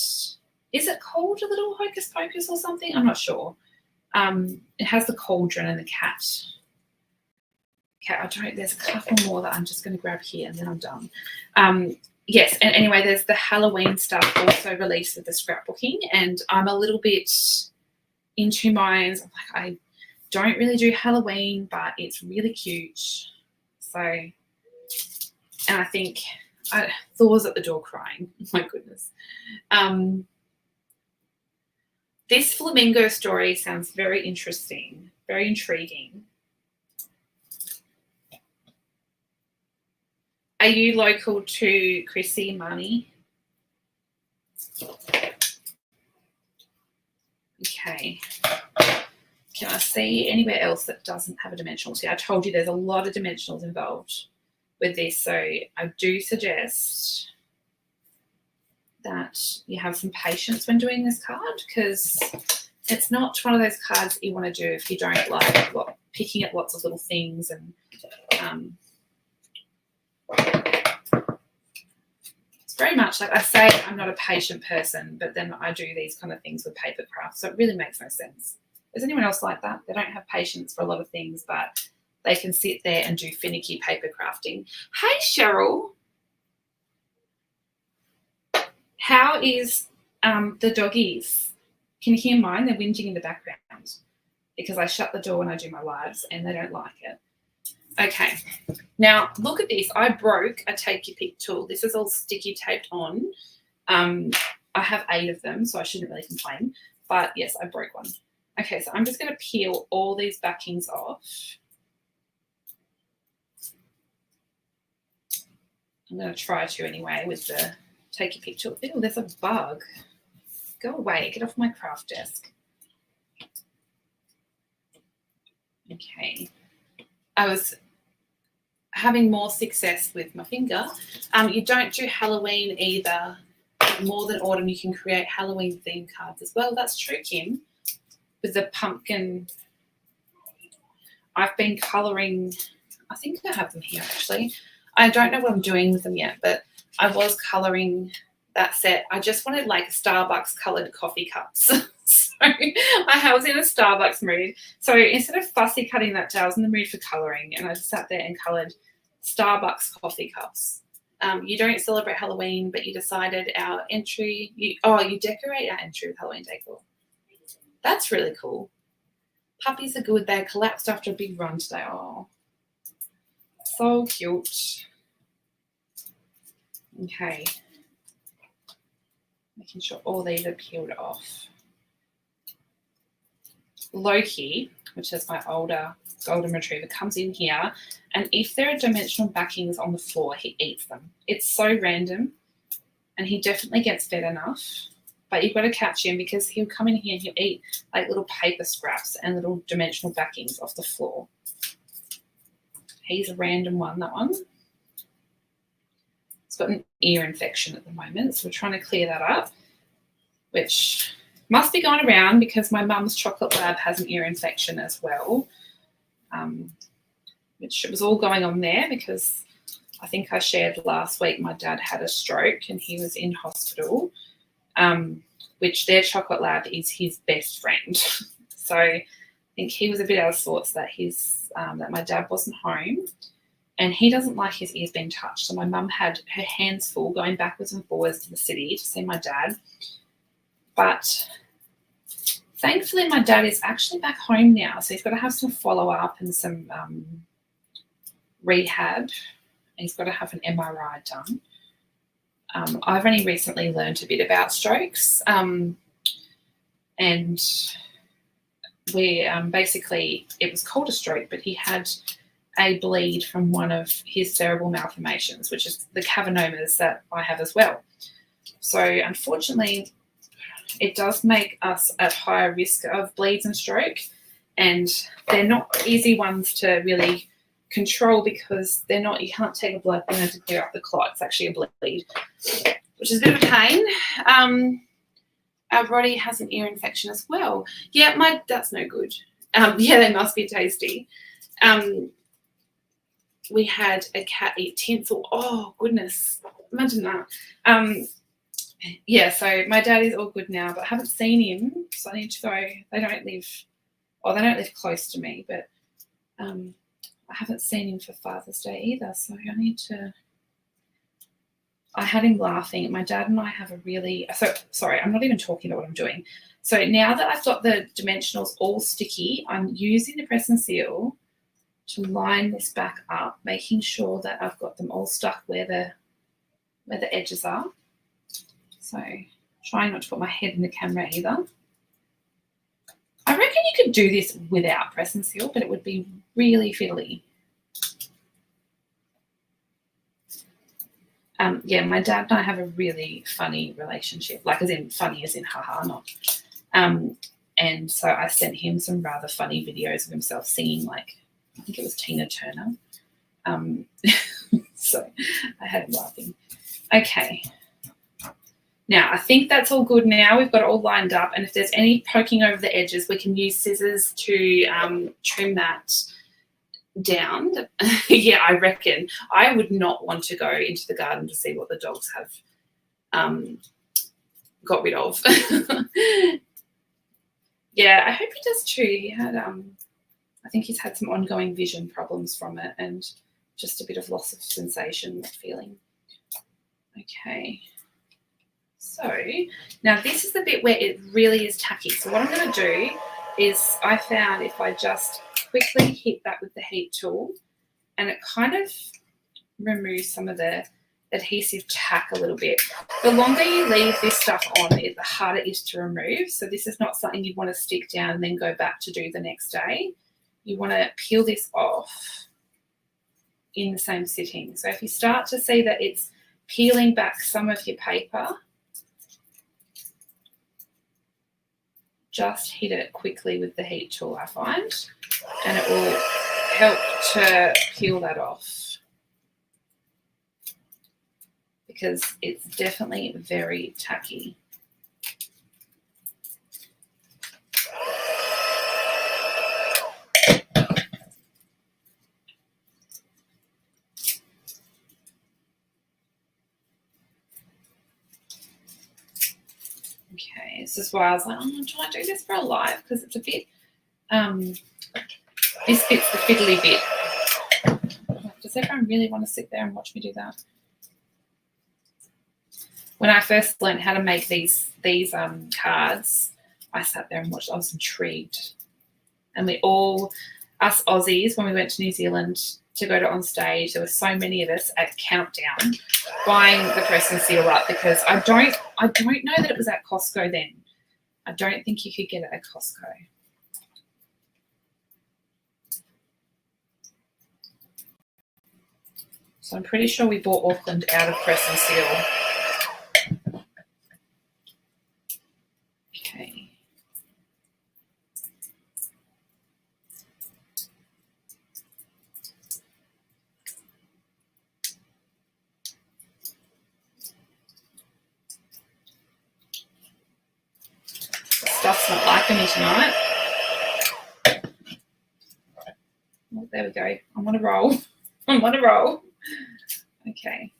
Speaker 1: is it called a little Hocus Pocus or something? I'm not sure. It has the cauldron and the cat. There's a couple more that I'm just going to grab here and then I'm done. Yes, and anyway, there's the Halloween stuff also released with the scrapbooking, and I'm a little bit in two minds. I'm like, I don't really do Halloween, but it's really cute. So, and I think Thor's at the door crying. My goodness. This flamingo story sounds very interesting, very intriguing. Are you local to Chrissy, Marnie? Okay. Can I see anywhere else that doesn't have a dimensional? See, I told you there's a lot of dimensionals involved with this, so I do suggest that you have some patience when doing this card because it's not one of those cards that you want to do if you don't like picking at lots of little things and it's very much like I say I'm not a patient person, but then I do these kind of things with paper craft, so it really makes no sense. Is anyone else like that? They don't have patience for a lot of things, but they can sit there and do finicky paper crafting. Hey, Cheryl. How is the doggies? Can you hear mine? They're whinging in the background because I shut the door when I do my lives and they don't like it. Okay, now look at this. I broke a take your pick tool. This is all sticky taped on. I have 8 of them, so I shouldn't really complain. But yes, I broke one. Okay, so I'm just going to peel all these backings off. I'm going to try to anyway with the take your pick tool. Ew, there's a bug. Go away. Get off my craft desk. Okay. I was having more success with my finger. You don't do Halloween either. More than autumn, you can create Halloween themed cards as well. That's true, Kim. With the pumpkin, I've been colouring, I think I have them here actually. I don't know what I'm doing with them yet, but I was colouring that set. I just wanted like Starbucks coloured coffee cups. So I was in a Starbucks mood. So instead of fussy cutting that day, I was in the mood for colouring and I just sat there and coloured Starbucks coffee cups. You don't celebrate Halloween, but you decided our entry, you decorate our entry with Halloween decor. That's really cool. Puppies are good. They collapsed after a big run today. Oh, so cute. Okay. Making sure all these are peeled off. Loki, which is my older golden retriever, comes in here, and if there are dimensional backings on the floor, he eats them. It's so random, and he definitely gets fed enough. But you've got to catch him because he'll come in here and he'll eat like little paper scraps and little dimensional backings off the floor. He's a random one, that one. He's got an ear infection at the moment, so we're trying to clear that up, which must be going around because my mum's chocolate lab has an ear infection as well, which it was all going on there because I think I shared last week my dad had a stroke and he was in hospital. Which their chocolate lab is his best friend. So I think he was a bit out of sorts that that my dad wasn't home. and he doesn't like his ears being touched. So my mum had her hands full going backwards and forwards to the city to see my dad. But thankfully, my dad is actually back home now, so he's got to have some follow-up and some rehab. He's got to have an MRI done. I've only recently learned a bit about strokes, and we basically, it was called a stroke, but he had a bleed from one of his cerebral malformations, which is the cavernomas that I have as well. So unfortunately, it does make us at higher risk of bleeds and stroke, and they're not easy ones to really control because they're not, you can't take a blood thinner to clear up the clot. It's actually a bleed, which is a bit of a pain. Our Roddy has an ear infection as well. Yeah, that's no good. Yeah, they must be tasty. We had a cat eat tinsel. Oh, goodness. Imagine that. Yeah, so my dad is all good now, but I haven't seen him, so I need to go. They don't live close to me, but I haven't seen him for Father's Day either, so I need to. I had him laughing. My dad and I have a really, sorry, I'm not even talking about what I'm doing. So now that I've got the dimensionals all sticky, I'm using the press and seal to line this back up, making sure that I've got them all stuck where the edges are. So trying not to put my head in the camera either. I reckon you could do this without press and seal, but it would be really fiddly. Yeah, my dad and I have a really funny relationship, like as in funny as in haha, not. And so I sent him some rather funny videos of himself singing, like, I think it was Tina Turner. So I had him laughing. Okay. Now, I think that's all good now. We've got it all lined up. And if there's any poking over the edges, we can use scissors to trim that down. Yeah, I reckon. I would not want to go into the garden to see what the dogs have got rid of. Yeah, I hope he does too. He had, I think he's had some ongoing vision problems from it and just a bit of loss of sensation, feeling. Okay. So now this is the bit where it really is tacky. So what I'm going to do is I found if I just quickly hit that with the heat tool, and it kind of removes some of the adhesive tack a little bit. The longer you leave this stuff on, the harder it is to remove. So this is not something you want to stick down and then go back to do the next day. You want to peel this off in the same sitting. So if you start to see that it's peeling back some of your paper, just hit it quickly with the heat tool, I find, and it will help to peel that off because it's definitely very tacky. Okay, this is why I was like, oh, do I do this for a live? Because it's a bit, this bit's the fiddly bit. Does everyone really want to sit there and watch me do that? When I first learned how to make these cards, I sat there and watched. I was intrigued. And we all, us Aussies, when we went to New Zealand to go to on stage, there were so many of us at Countdown buying the press and seal up because I don't know that it was at Costco then. I don't think you could get it at Costco. So I'm pretty sure we bought Auckland out of press and seal. Okay. Stuff's not liking me tonight. Oh, there we go. I'm on a roll. I'm on a roll. Okay.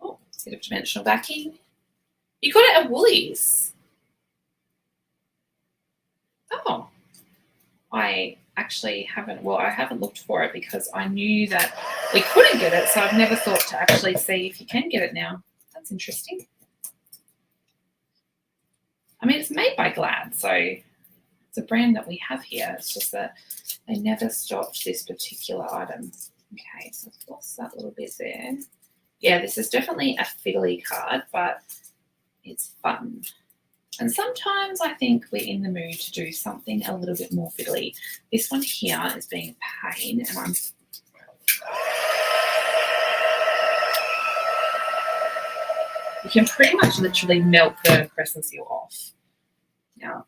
Speaker 1: Oh, bit of dimensional backing. You got it at Woolies. Oh, I actually haven't, well, I haven't looked for it because I knew that we couldn't get it, so I've never thought to actually see if you can get it now. That's interesting. I mean, it's made by Glad, so it's a brand that we have here. It's just that they never stocked this particular item. Okay, so I've lost that little bit there. Yeah, this is definitely a fiddly card, but it's fun. And sometimes I think we're in the mood to do something a little bit more fiddly. This one here is being a pain, and you can pretty much literally melt the crescent seal off. Now,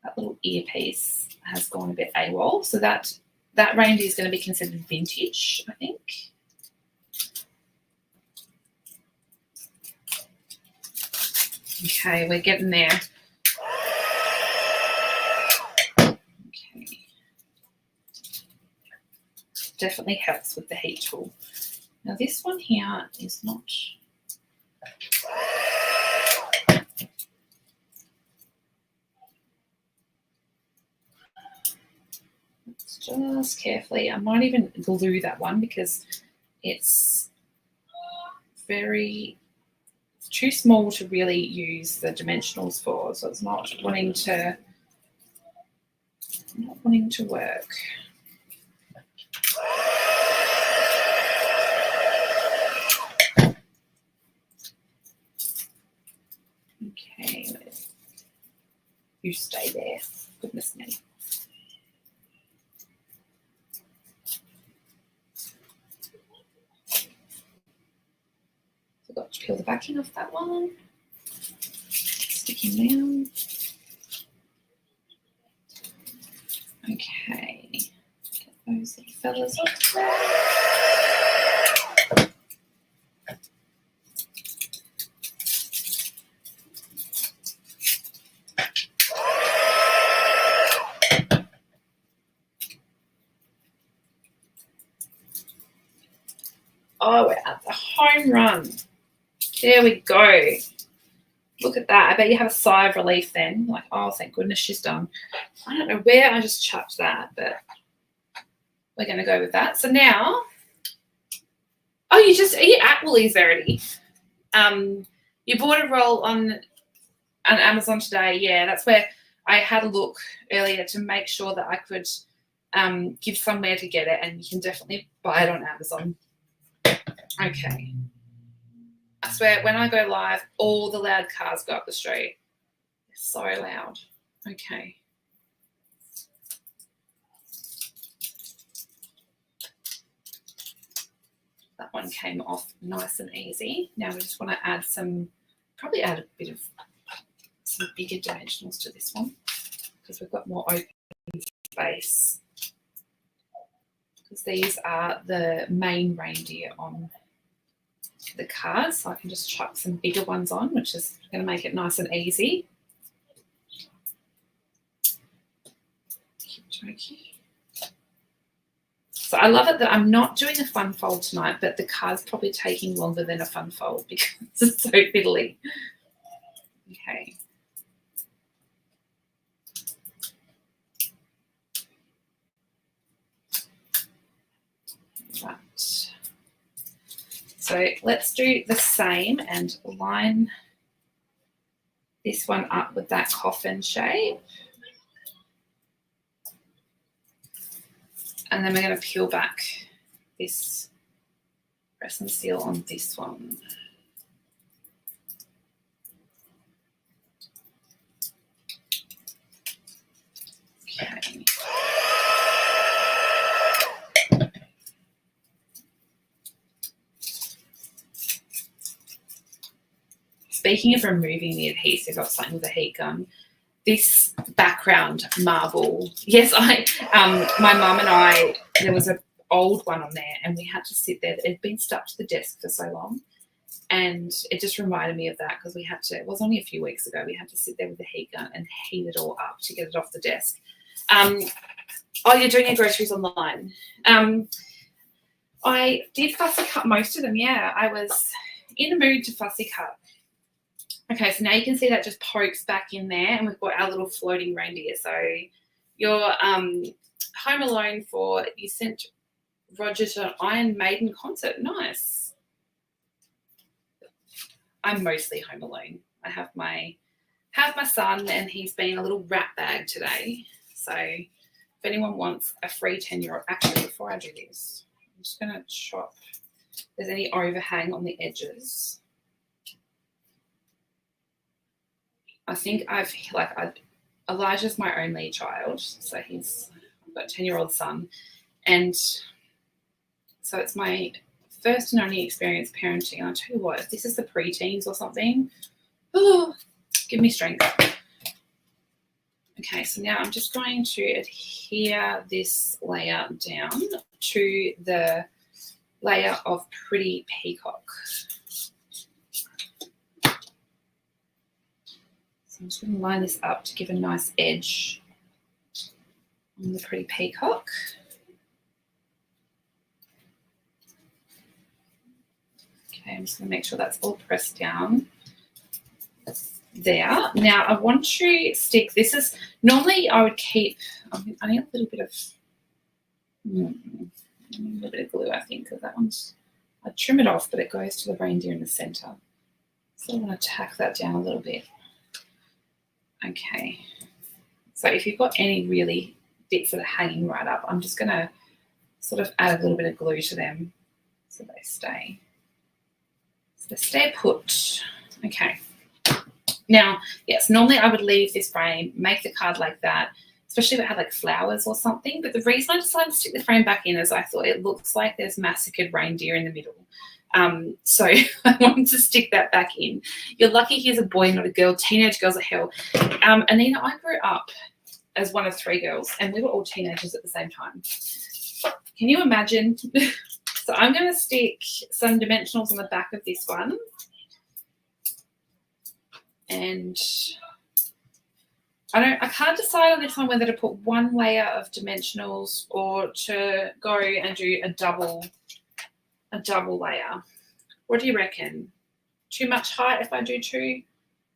Speaker 1: that little earpiece has gone a bit AWOL, so that reindeer is going to be considered vintage, I think. Okay, we're getting there. Okay. Definitely helps with the heat tool. Now this one here is not. Let's just carefully, I might even glue that one because it's too small to really use the dimensionals for, so it's not wanting to work. Okay, you stay there. Goodness me. Forgot to peel the backing off that one. Stick him down. Okay, get those little fellas off there. Oh, we're at the home run. There we go. Look at that. I bet you have a sigh of relief then. Like, oh, thank goodness she's done. I don't know where I just chucked that, but we're going to go with that. So now, oh, are you at Woolies already? You bought a roll on Amazon today. Yeah, that's where I had a look earlier to make sure that I could give somewhere to get it, and you can definitely buy it on Amazon. Okay. I swear, when I go live, all the loud cars go up the street. They're so loud. Okay. That one came off nice and easy. Now we just want to add probably add a bit of some bigger dimensionals to this one because we've got more open space. Because these are the main reindeer on the card, so I can just chuck some bigger ones on, which is going to make it nice and easy. So I love it that I'm not doing a fun fold tonight, but the card's probably taking longer than a fun fold because it's so fiddly. Okay. Right. So let's do the same and line this one up with that coffin shape. And then we're going to peel back this press and seal on this one. Okay. Speaking of removing the adhesive of something with a heat gun, this background marble, yes, my mum and I, there was an old one on there and we had to sit there. It had been stuck to the desk for so long and it just reminded me of that because we had to, it was only a few weeks ago, we had to sit there with a heat gun and heat it all up to get it off the desk. Oh, you're doing your groceries online. I did fussy cut most of them, yeah. I was in the mood to fussy cut. Okay, so now you can see that just pokes back in there and we've got our little floating reindeer. So You're home alone you sent Roger to an Iron Maiden concert. Nice. I'm mostly home alone. I have my son, and he's been a little rat bag today. So if anyone wants a free 10-year-old, actually, before I do this, I'm just going to chop. If there's any overhang on the edges. I think Elijah's my only child, so I've got a 10-year-old son, and so it's my first and only experience parenting. And I'll tell you what, if this is the preteens or something, oh, give me strength. Okay, so now I'm just going to adhere this layer down to the layer of Pretty Peacock. So I'm just going to line this up to give a nice edge on the Pretty Peacock. Okay, I'm just going to make sure that's all pressed down there. Now I want to stick, this is, normally I would keep, I need a little bit of glue, I think, because that one's, I trim it off, but it goes to the reindeer in the center. So I want to tack that down a little bit. Okay, so if you've got any really bits that are hanging right up, I'm just going to sort of add a little bit of glue to them so they stay. So they stay put. Okay. Now, yes, normally I would leave this frame, make the card like that, especially if it had like flowers or something. But the reason I decided to stick the frame back in is I thought it looks like there's massacred reindeer in the middle. So I wanted to stick that back in. You're lucky he's a boy, not a girl. Teenage girls are hell. Anina, I grew up as one of 3 girls, and we were all teenagers at the same time. Can you imagine? So I'm going to stick some dimensionals on the back of this one. And I can't decide on this one whether to put one layer of dimensionals or to go and do a double layer. What do you reckon? Too much height if I do 2?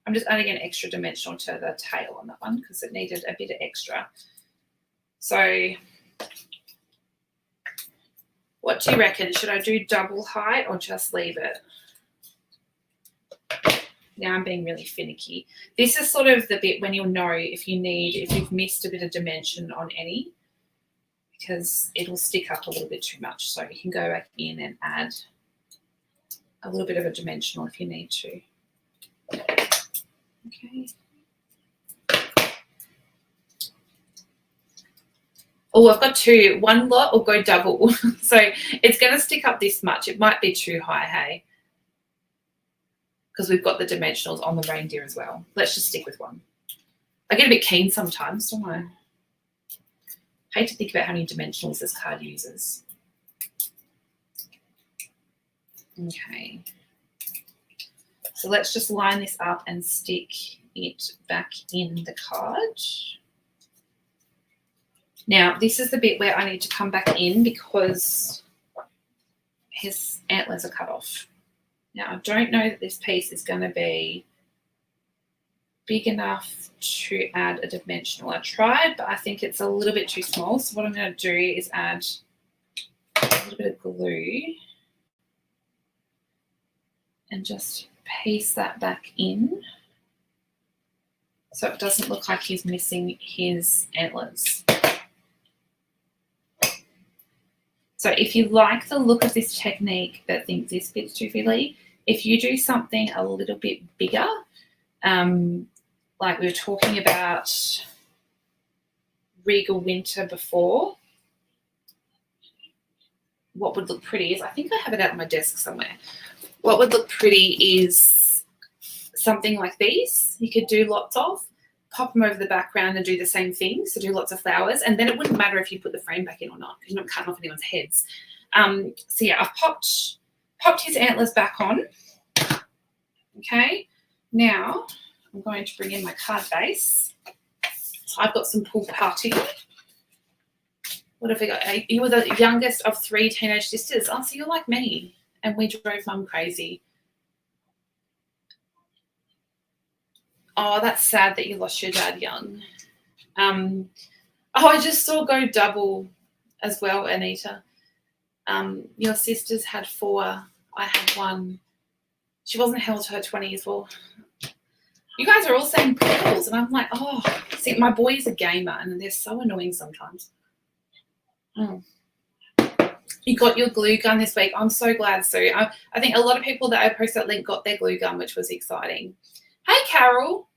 Speaker 1: I'm just adding an extra dimensional to the tail on that one because it needed a bit of extra. So what do you reckon? Should I do double height or just leave it? Now I'm being really finicky. This is sort of the bit when you'll know if you've missed a bit of dimension on any, because it'll stick up a little bit too much. So you can go back in and add a little bit of a dimensional if you need to. Okay. Oh, I've got 2. One lot will go double. So it's going to stick up this much. It might be too high, hey? Because we've got the dimensionals on the reindeer as well. Let's just stick with one. I get a bit keen sometimes, don't I? Hate to think about how many dimensionals this card uses. Okay. So let's just line this up and stick it back in the card. Now, this is the bit where I need to come back in because his antlers are cut off. Now, I don't know that this piece is going to be big enough to add a dimensional. I tried, but I think it's a little bit too small. So what I'm going to do is add a little bit of glue and just paste that back in so it doesn't look like he's missing his antlers. So if you like the look of this technique but think this bit's too fiddly, if you do something a little bit bigger, like we were talking about Regal Winter before, what would look pretty is, I think I have it out on my desk somewhere. What would look pretty is something like these. You could do lots of, pop them over the background and do the same thing. So do lots of flowers, and then it wouldn't matter if you put the frame back in or not, because you're not cutting off anyone's heads. So yeah, I've popped his antlers back on. Okay, now I'm going to bring in my card base. So I've got some pool party. What have we got? You were the youngest of 3 teenage sisters. Oh, so you're like me, and we drove mum crazy. Oh, that's sad that you lost your dad young. Oh, I just saw go double as well, Anita. Your sisters had 4. I had 1. She wasn't held to her 20s. Well, you guys are all saying purples, and I'm like, oh, see, my boy is a gamer, and they're so annoying sometimes. You got your glue gun this week. I'm so glad, Sue. I think a lot of people that I posted that link got their glue gun, which was exciting. Hey, Carol.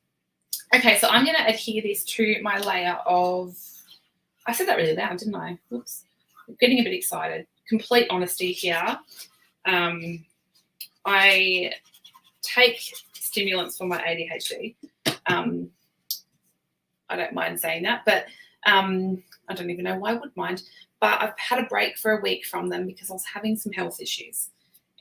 Speaker 1: Okay, so I'm going to adhere this to my layer of, I said that really loud, didn't I? Oops. I'm getting a bit excited. Complete honesty here. I take stimulants for my ADHD. I don't mind saying that, but I don't even know why I would mind. But I've had a break for a week from them because I was having some health issues.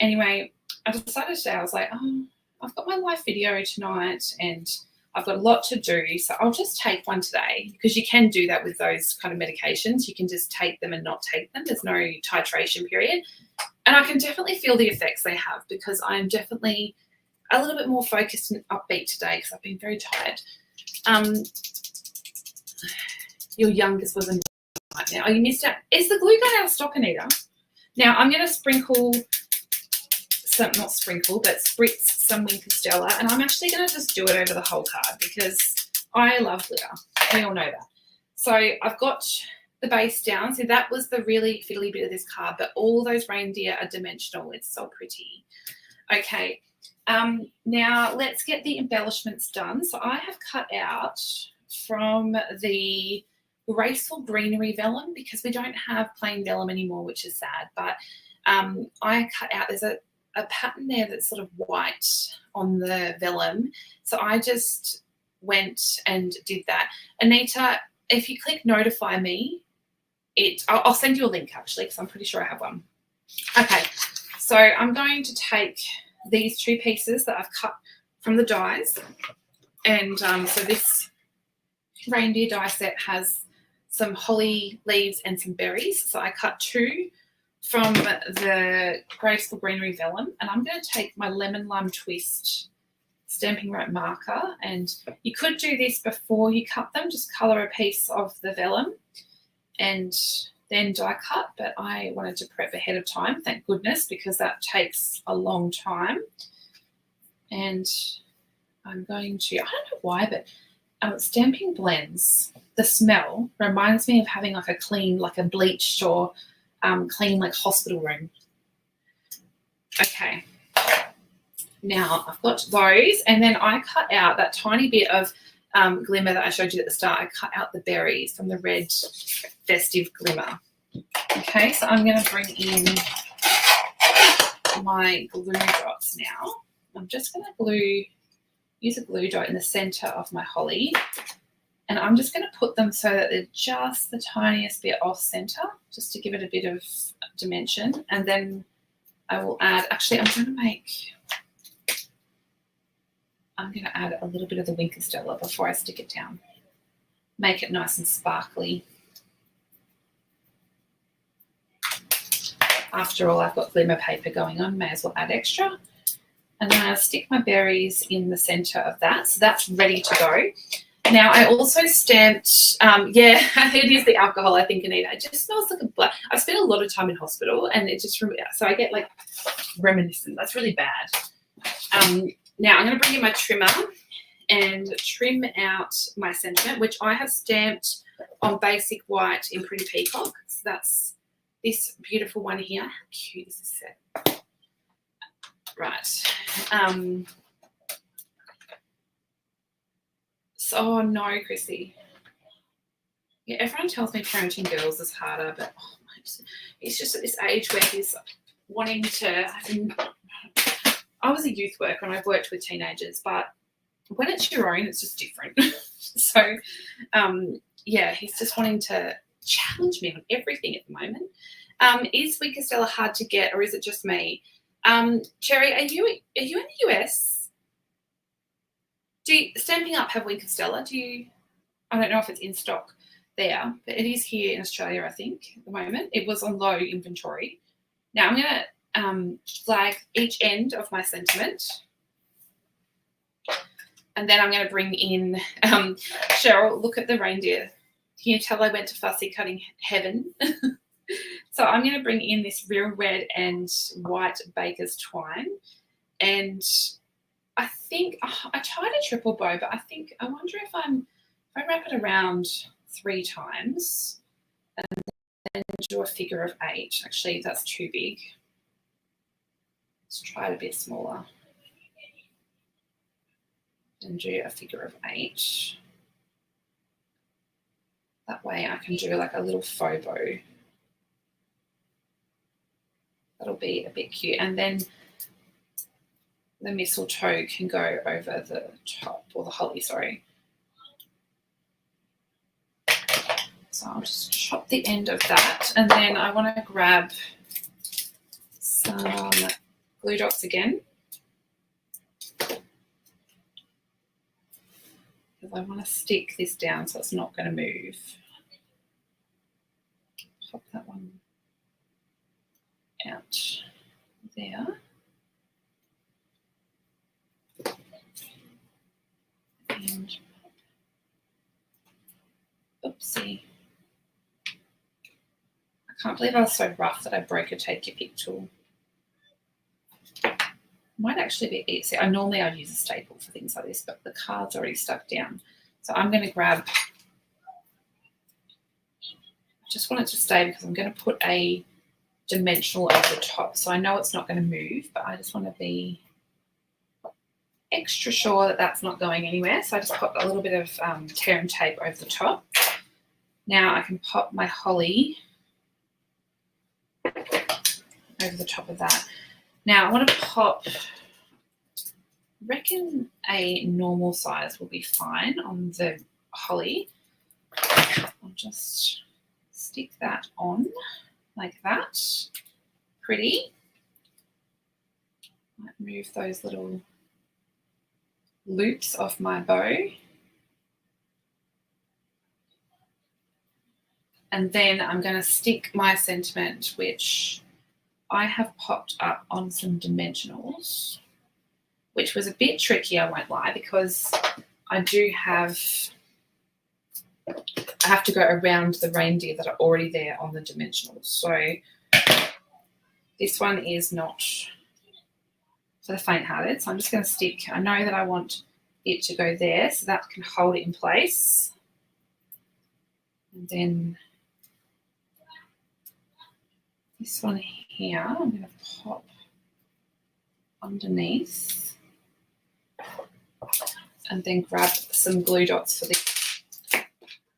Speaker 1: Anyway, I decided today, I was like, oh, I've got my live video tonight and I've got a lot to do, so I'll just take one today, because you can do that with those kind of medications. You can just take them and not take them. There's no titration period. And I can definitely feel the effects they have, because I'm definitely a little bit more focused and upbeat today because I've been very tired. Your youngest was a right now. Oh, you missed out. Is the glue gun out of stock, Anita? Now I'm going to sprinkle some, not sprinkle, but spritz some Wink of Stella, and I'm actually going to just do it over the whole card because I love glitter. We all know that. So I've got the base down. So that was the really fiddly bit of this card, but all those reindeer are dimensional. It's so pretty. Okay. Now let's get the embellishments done. So I have cut out from the Graceful Greenery vellum, because we don't have plain vellum anymore, which is sad, but I cut out, there's a pattern there that's sort of white on the vellum, so I just went and did that. Anita, if you click notify me, I'll send you a link actually, because I'm pretty sure I have one. Okay, so I'm going to take these 2 pieces that I've cut from the dies, and so this reindeer die set has some holly leaves and some berries. So I cut 2 from the Graceful Greenery vellum, and I'm going to take my Lemon Lime Twist Stampin' Wrap marker, and you could do this before you cut them, just colour a piece of the vellum and then die cut, but I wanted to prep ahead of time, thank goodness, because that takes a long time. And I'm going to, I don't know why, but stamping blends, the smell reminds me of having like a clean, like a bleached or clean like hospital room. Okay, now I've got those, and then I cut out that tiny bit of glimmer that I showed you at the start. I cut out the berries from the red festive glimmer. Okay, so I'm going to bring in my glue dots now. I'm just going to use a glue dot in the center of my holly, and I'm just going to put them so that they're just the tiniest bit off center, just to give it a bit of dimension. And then I will add, actually I'm going to add a little bit of the Wink of Stella before I stick it down. Make it nice and sparkly. After all, I've got glimmer paper going on, may as well add extra. And then I'll stick my berries in the center of that. So that's ready to go. Now I also stamped, yeah, it is the alcohol, I think, Anita. It just smells like a blood. I've spent a lot of time in hospital, and it just, so I get like reminiscent. That's really bad. Now I'm going to bring in my trimmer and trim out my sentiment, which I have stamped on basic white in Pretty Peacock. So that's this beautiful one here. How cute is this set? Right. So, oh no, Chrissy. Yeah, everyone tells me parenting girls is harder, but oh, it's just at this age where he's wanting to. I was a youth worker and I've worked with teenagers, but when it's your own, it's just different. So, yeah, he's just wanting to challenge me on everything at the moment. Is Wink of Stella hard to get, or is it just me? Cherry, are you in the US? Do you, Stampin' Up have Wink of Stella? I don't know if it's in stock there, but it is here in Australia, I think, at the moment. It was on low inventory. Now I'm going to flag each end of my sentiment. And then I'm going to bring in, Cheryl, look at the reindeer you tell I went to fussy cutting heaven? So I'm going to bring in this real red and white baker's twine, and I think I tried a triple bow, but I wonder if I wrap it around 3 times and then do a figure of 8. Actually, that's too big. Let's try it a bit smaller and do a figure of 8. That way I can do like a little faux bow. That'll be a bit cute. And then the mistletoe can go over the top, or the holly, sorry. So I'll just chop the end of that. And then I want to grab some glue dots again, because I want to stick this down so it's not going to move. Pop that one out there. And oopsie. I can't believe I was so rough that I broke a take your pick tool. Might actually be easy. Normally I'd use a staple for things like this, but the card's already stuck down. So I'm going to grab, I just want it to stay because I'm going to put a dimensional over the top. So I know it's not going to move, but I just want to be extra sure that that's not going anywhere. So I just put a little bit of tear and tape over the top. Now I can pop my holly over the top of that. Now I want to pop, I reckon a normal size will be fine on the holly. I'll just stick that on like that. Pretty. Might move those little loops off my bow. And then I'm going to stick my sentiment, which I have popped up on some dimensionals, which was a bit tricky, I won't lie, because I have to go around the reindeer that are already there on the dimensionals. So this one is not for the faint-hearted. So I'm just going to stick, I know that I want it to go there so that can hold it in place. And then this one here, I'm going to pop underneath and then grab some glue dots for this.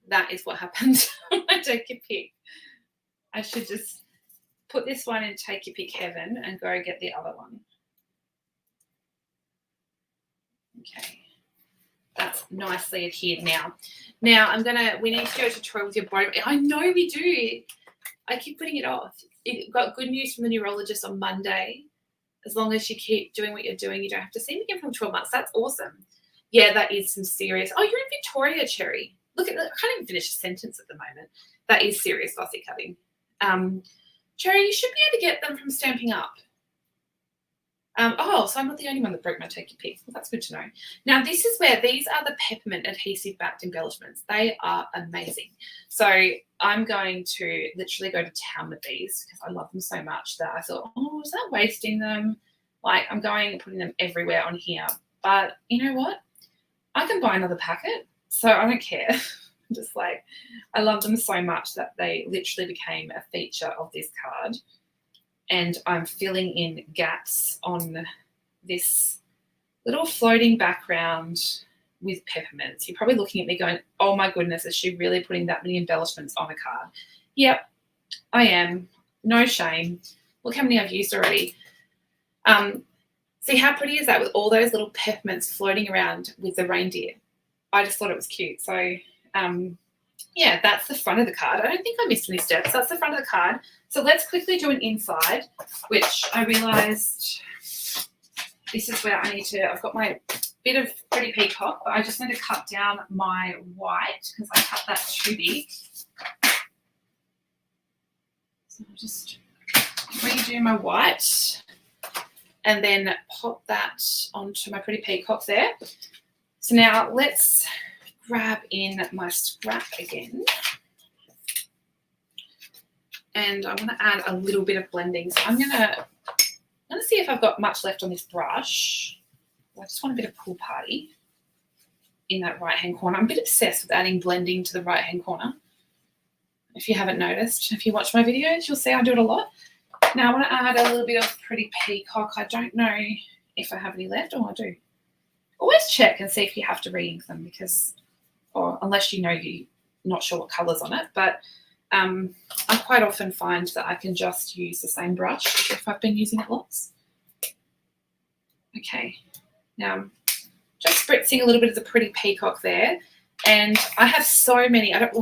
Speaker 1: That is what happened when I take your pick. I should just put this one in take your pick heaven and go get the other one. Okay, that's nicely adhered now. Now we need to do a tutorial with your bow. I know we do. I keep putting it off. It got good news from the neurologist on Monday. As long as you keep doing what you're doing, you don't have to see me again for 12 months. That's awesome. Yeah, that is some serious. Oh, you're in Victoria, Cherry. Look at that. I can't even finish a sentence at the moment. That is serious fussy cutting. Cherry, you should be able to get them from Stamping Up. Oh, so I'm not the only one that broke my take your pick. Well, that's good to know. Now, this is where these are the peppermint adhesive backed embellishments. They are amazing. So I'm going to literally go to town with these because I love them so much that I thought, oh, is that wasting them? Like, I'm going and putting them everywhere on here. But you know what? I can buy another packet, so I don't care. I'm just like, I love them so much that they literally became a feature of this card. And I'm filling in gaps on this little floating background with peppermints. You're probably looking at me going, oh my goodness, is she really putting that many embellishments on a card? Yep, I am. No shame. Look how many I've used already. See how pretty is that with all those little peppermints floating around with the reindeer? I just thought it was cute. So yeah, that's the front of the card. I don't think I missed any steps. That's the front of the card. So let's quickly do an inside, which I realised this is where I need to, I've got my bit of Pretty Peacock, but I just need to cut down my white because I cut that too big. So I'll just redo my white and then pop that onto my Pretty Peacock there. So now let's grab in my scrap again. and I want to add a little bit of blending. So I'm gonna see if I've got much left on this brush. I just want a bit of Pool Party in that right-hand corner. I'm a bit obsessed with adding blending to the right-hand corner. If you haven't noticed, if you watch my videos, you'll see I do it a lot. Now I want to add a little bit of Pretty Peacock. I don't know if I have any left. Oh, I do. Always check and see if you have to re-ink them, because, or unless you know you're not sure what colour's on it, but I quite often find that I can just use the same brush if I've been using it lots. Okay, now just spritzing a little bit of the Pretty Peacock there, and I have so many. I don't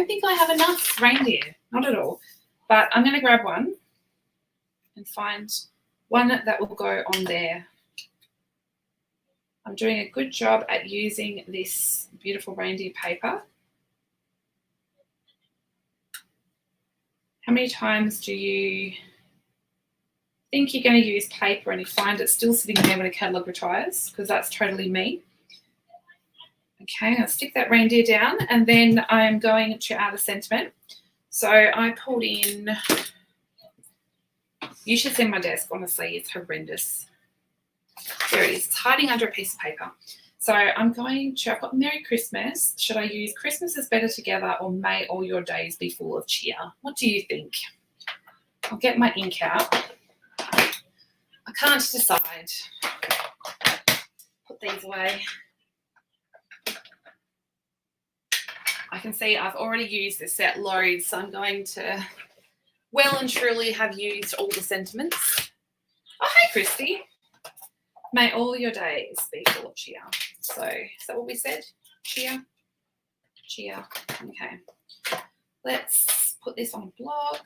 Speaker 1: think I have enough reindeer, not at all, but I'm going to grab one and find one that will go on there. I'm doing a good job at using this beautiful reindeer paper. How many times do you think you're going to use paper and you find it still sitting there when a catalogue retires? Because that's totally me. Okay, I'm going to stick that reindeer down, and then I'm going to add a sentiment. So I pulled in, you should see my desk, honestly, it's horrendous. There it is, it's hiding under a piece of paper. So I'm going to, I've got Merry Christmas. Should I use Christmas is Better Together or May All Your Days Be Full of Cheer? What do you think? I'll get my ink out. I can't decide. Put these away. I can see I've already used this set loads, so I'm going to well and truly have used all the sentiments. Oh, hey, Christy. May all your days be full of cheer. So, is that what we said? Cheer? Cheer. Okay. Let's put this on a block.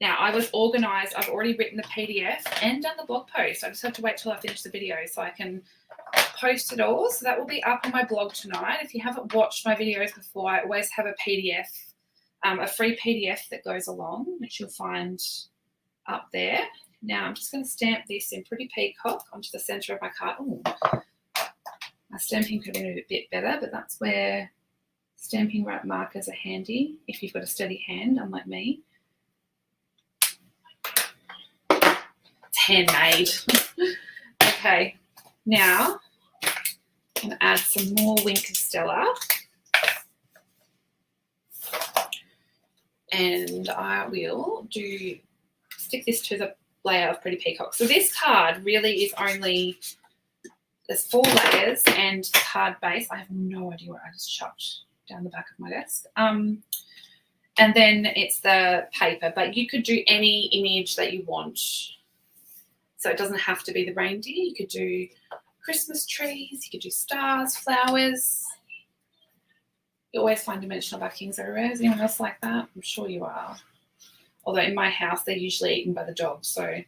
Speaker 1: Now, I was organised. I've already written the PDF and done the blog post. I just have to wait till I finish the video so I can post it all. So that will be up on my blog tonight. If you haven't watched my videos before, I always have a PDF, a free PDF that goes along, which you'll find up there. Now I'm just going to stamp this in Pretty Peacock onto the centre of my card. Ooh, my stamping could have been a bit better, but that's where stamping markers are handy if you've got a steady hand, unlike me. It's handmade. Okay, now I'm going to add some more Winker Stella. And I will stick this to the layer of Pretty Peacock. So this card really is only, there's 4 layers and the card base. I have no idea what I just chucked down the back of my desk. And then it's the paper, but you could do any image that you want. So it doesn't have to be the reindeer. You could do Christmas trees, you could do stars, flowers. You always find dimensional backings everywhere. Is anyone else like that? I'm sure you are. Although in my house, they're usually eaten by the dogs. So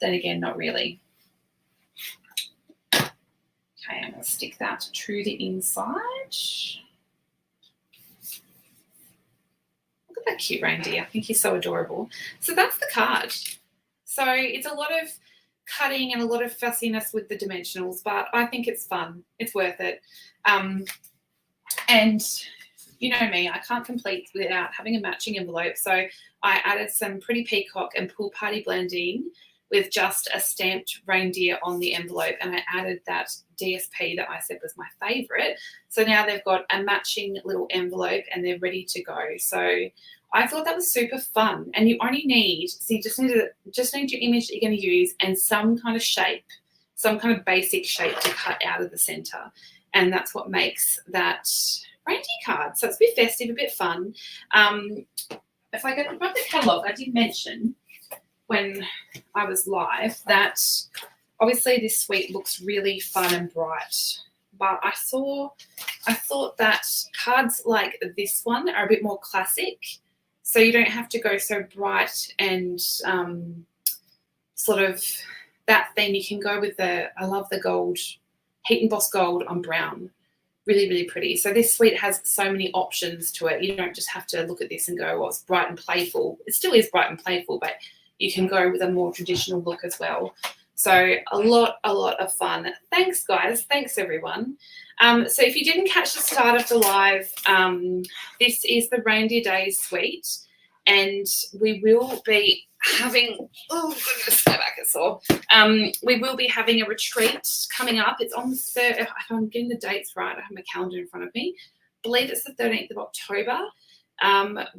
Speaker 1: then again, not really. Okay, I'm going to stick that to the inside. Look at that cute reindeer. I think he's so adorable. So that's the card. So it's a lot of cutting and a lot of fussiness with the dimensionals, but I think it's fun. It's worth it. And you know me, I can't complete without having a matching envelope. So I added some Pretty Peacock and Pool Party blending with just a stamped reindeer on the envelope. And I added that DSP that I said was my favourite. So now they've got a matching little envelope and they're ready to go. So I thought that was super fun. And you only need, so you just need your image that you're going to use and some kind of shape, some kind of basic shape to cut out of the centre. And that's what makes that reindeer card. So it's a bit festive, a bit fun. If I go to the catalogue, I did mention when I was live that obviously this suite looks really fun and bright, but I thought that cards like this one are a bit more classic, so you don't have to go so bright and sort of that theme. You can go with I love the gold, Heat Embossed Gold on brown. Really, really pretty. So this suite has so many options to it. You don't just have to look at this and go, well, it's bright and playful. It still is bright and playful, but you can go with a more traditional look as well. So a lot of fun. Thanks, guys. Thanks, everyone. So if you didn't catch the start of the live, this is the Reindeer Days suite, and we will be having, oh goodness, go back, it's sore. We will be having a retreat coming up. It's on the 3rd, if I'm getting the dates right, I have my calendar in front of me. I believe it's the 13th of October,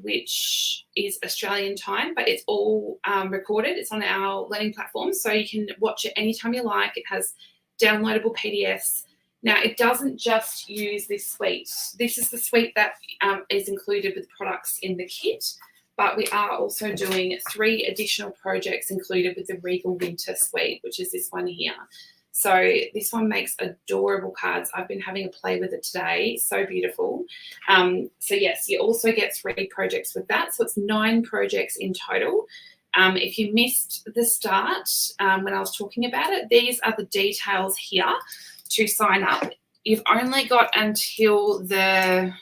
Speaker 1: which is Australian time, but it's all recorded. It's on our learning platform, so you can watch it anytime you like. It has downloadable PDFs. Now, it doesn't just use this suite. This is the suite that is included with products in the kit, but we are also doing 3 additional projects included with the Regal Winter Suite, which is this one here. So this one makes adorable cards. I've been having a play with it today. So beautiful. So yes, you also get 3 projects with that. So it's 9 projects in total. If you missed the start when I was talking about it, these are the details here to sign up. You've only got until the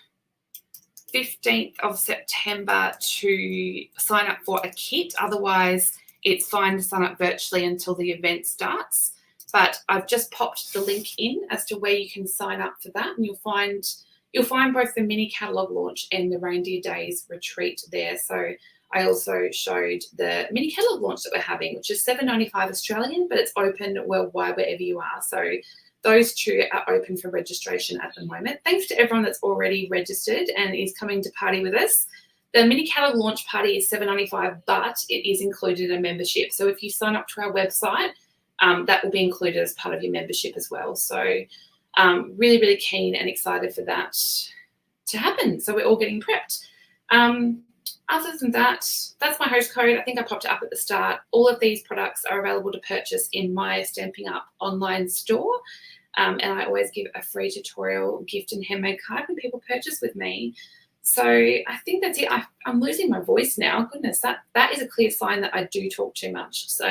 Speaker 1: 15th of September to sign up for a kit. Otherwise, it's fine to sign up virtually until the event starts. But I've just popped the link in as to where you can sign up for that, and you'll find both the mini catalogue launch and the Reindeer Days retreat there. So I also showed the mini catalogue launch that we're having, which is $7.95 Australian, but it's open worldwide wherever you are. So those 2 are open for registration at the moment. Thanks to everyone that's already registered and is coming to party with us. The mini catalogue launch party is $7.95, but it is included in a membership. So if you sign up to our website, that will be included as part of your membership as well. So really, really keen and excited for that to happen. So we're all getting prepped. Other than that, that's my host code. I think I popped it up at the start. All of these products are available to purchase in my Stampin' Up online store. And I always give a free tutorial, gift and handmade card when people purchase with me. So I think that's it. I'm losing my voice now. Goodness, that is a clear sign that I do talk too much. So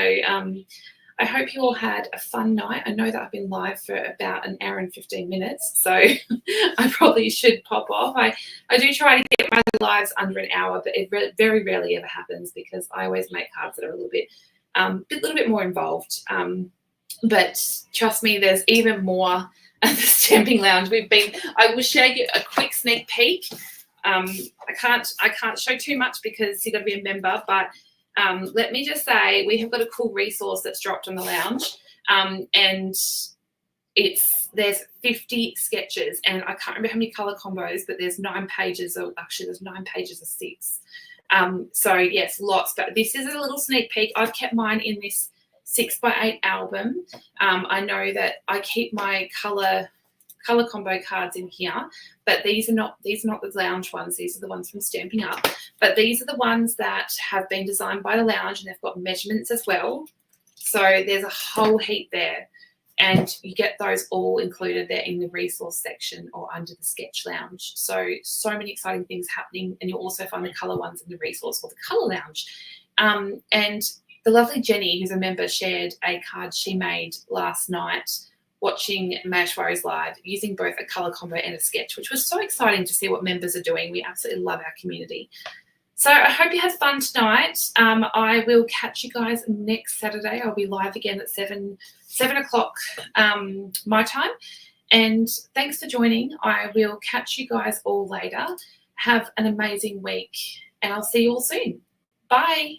Speaker 1: I hope you all had a fun night. I know that I've been live for about an hour and 15 minutes, so I probably should pop off. I do try to get my lives under an hour, but it very rarely ever happens because I always make cards that are a little bit more involved. But trust me, there's even more at the Stamping Lounge. I will share you a quick sneak peek. I can't show too much because you've got to be a member, but let me just say we have got a cool resource that's dropped on the lounge, and there's 50 sketches, and I can't remember how many color combos, but there's 9 pages of 6. So yes, lots, but this is a little sneak peek. I've kept mine in this 6x8 album. I know that I keep my color combo cards in here, but these are not the lounge ones. These are the ones from Stampin' Up, but these are the ones that have been designed by the lounge, and they've got measurements as well. So there's a whole heap there, and you get those all included there in the resource section or under the sketch lounge. So many exciting things happening, and you'll also find the color ones in the resource or the color lounge. And the lovely Jenny, who's a member, shared a card she made last night watching Mashwaris live using both a colour combo and a sketch, which was so exciting to see what members are doing. We absolutely love our community. So I hope you had fun tonight. I will catch you guys next Saturday. I'll be live again at 7 o'clock my time. And thanks for joining. I will catch you guys all later. Have an amazing week, and I'll see you all soon. Bye.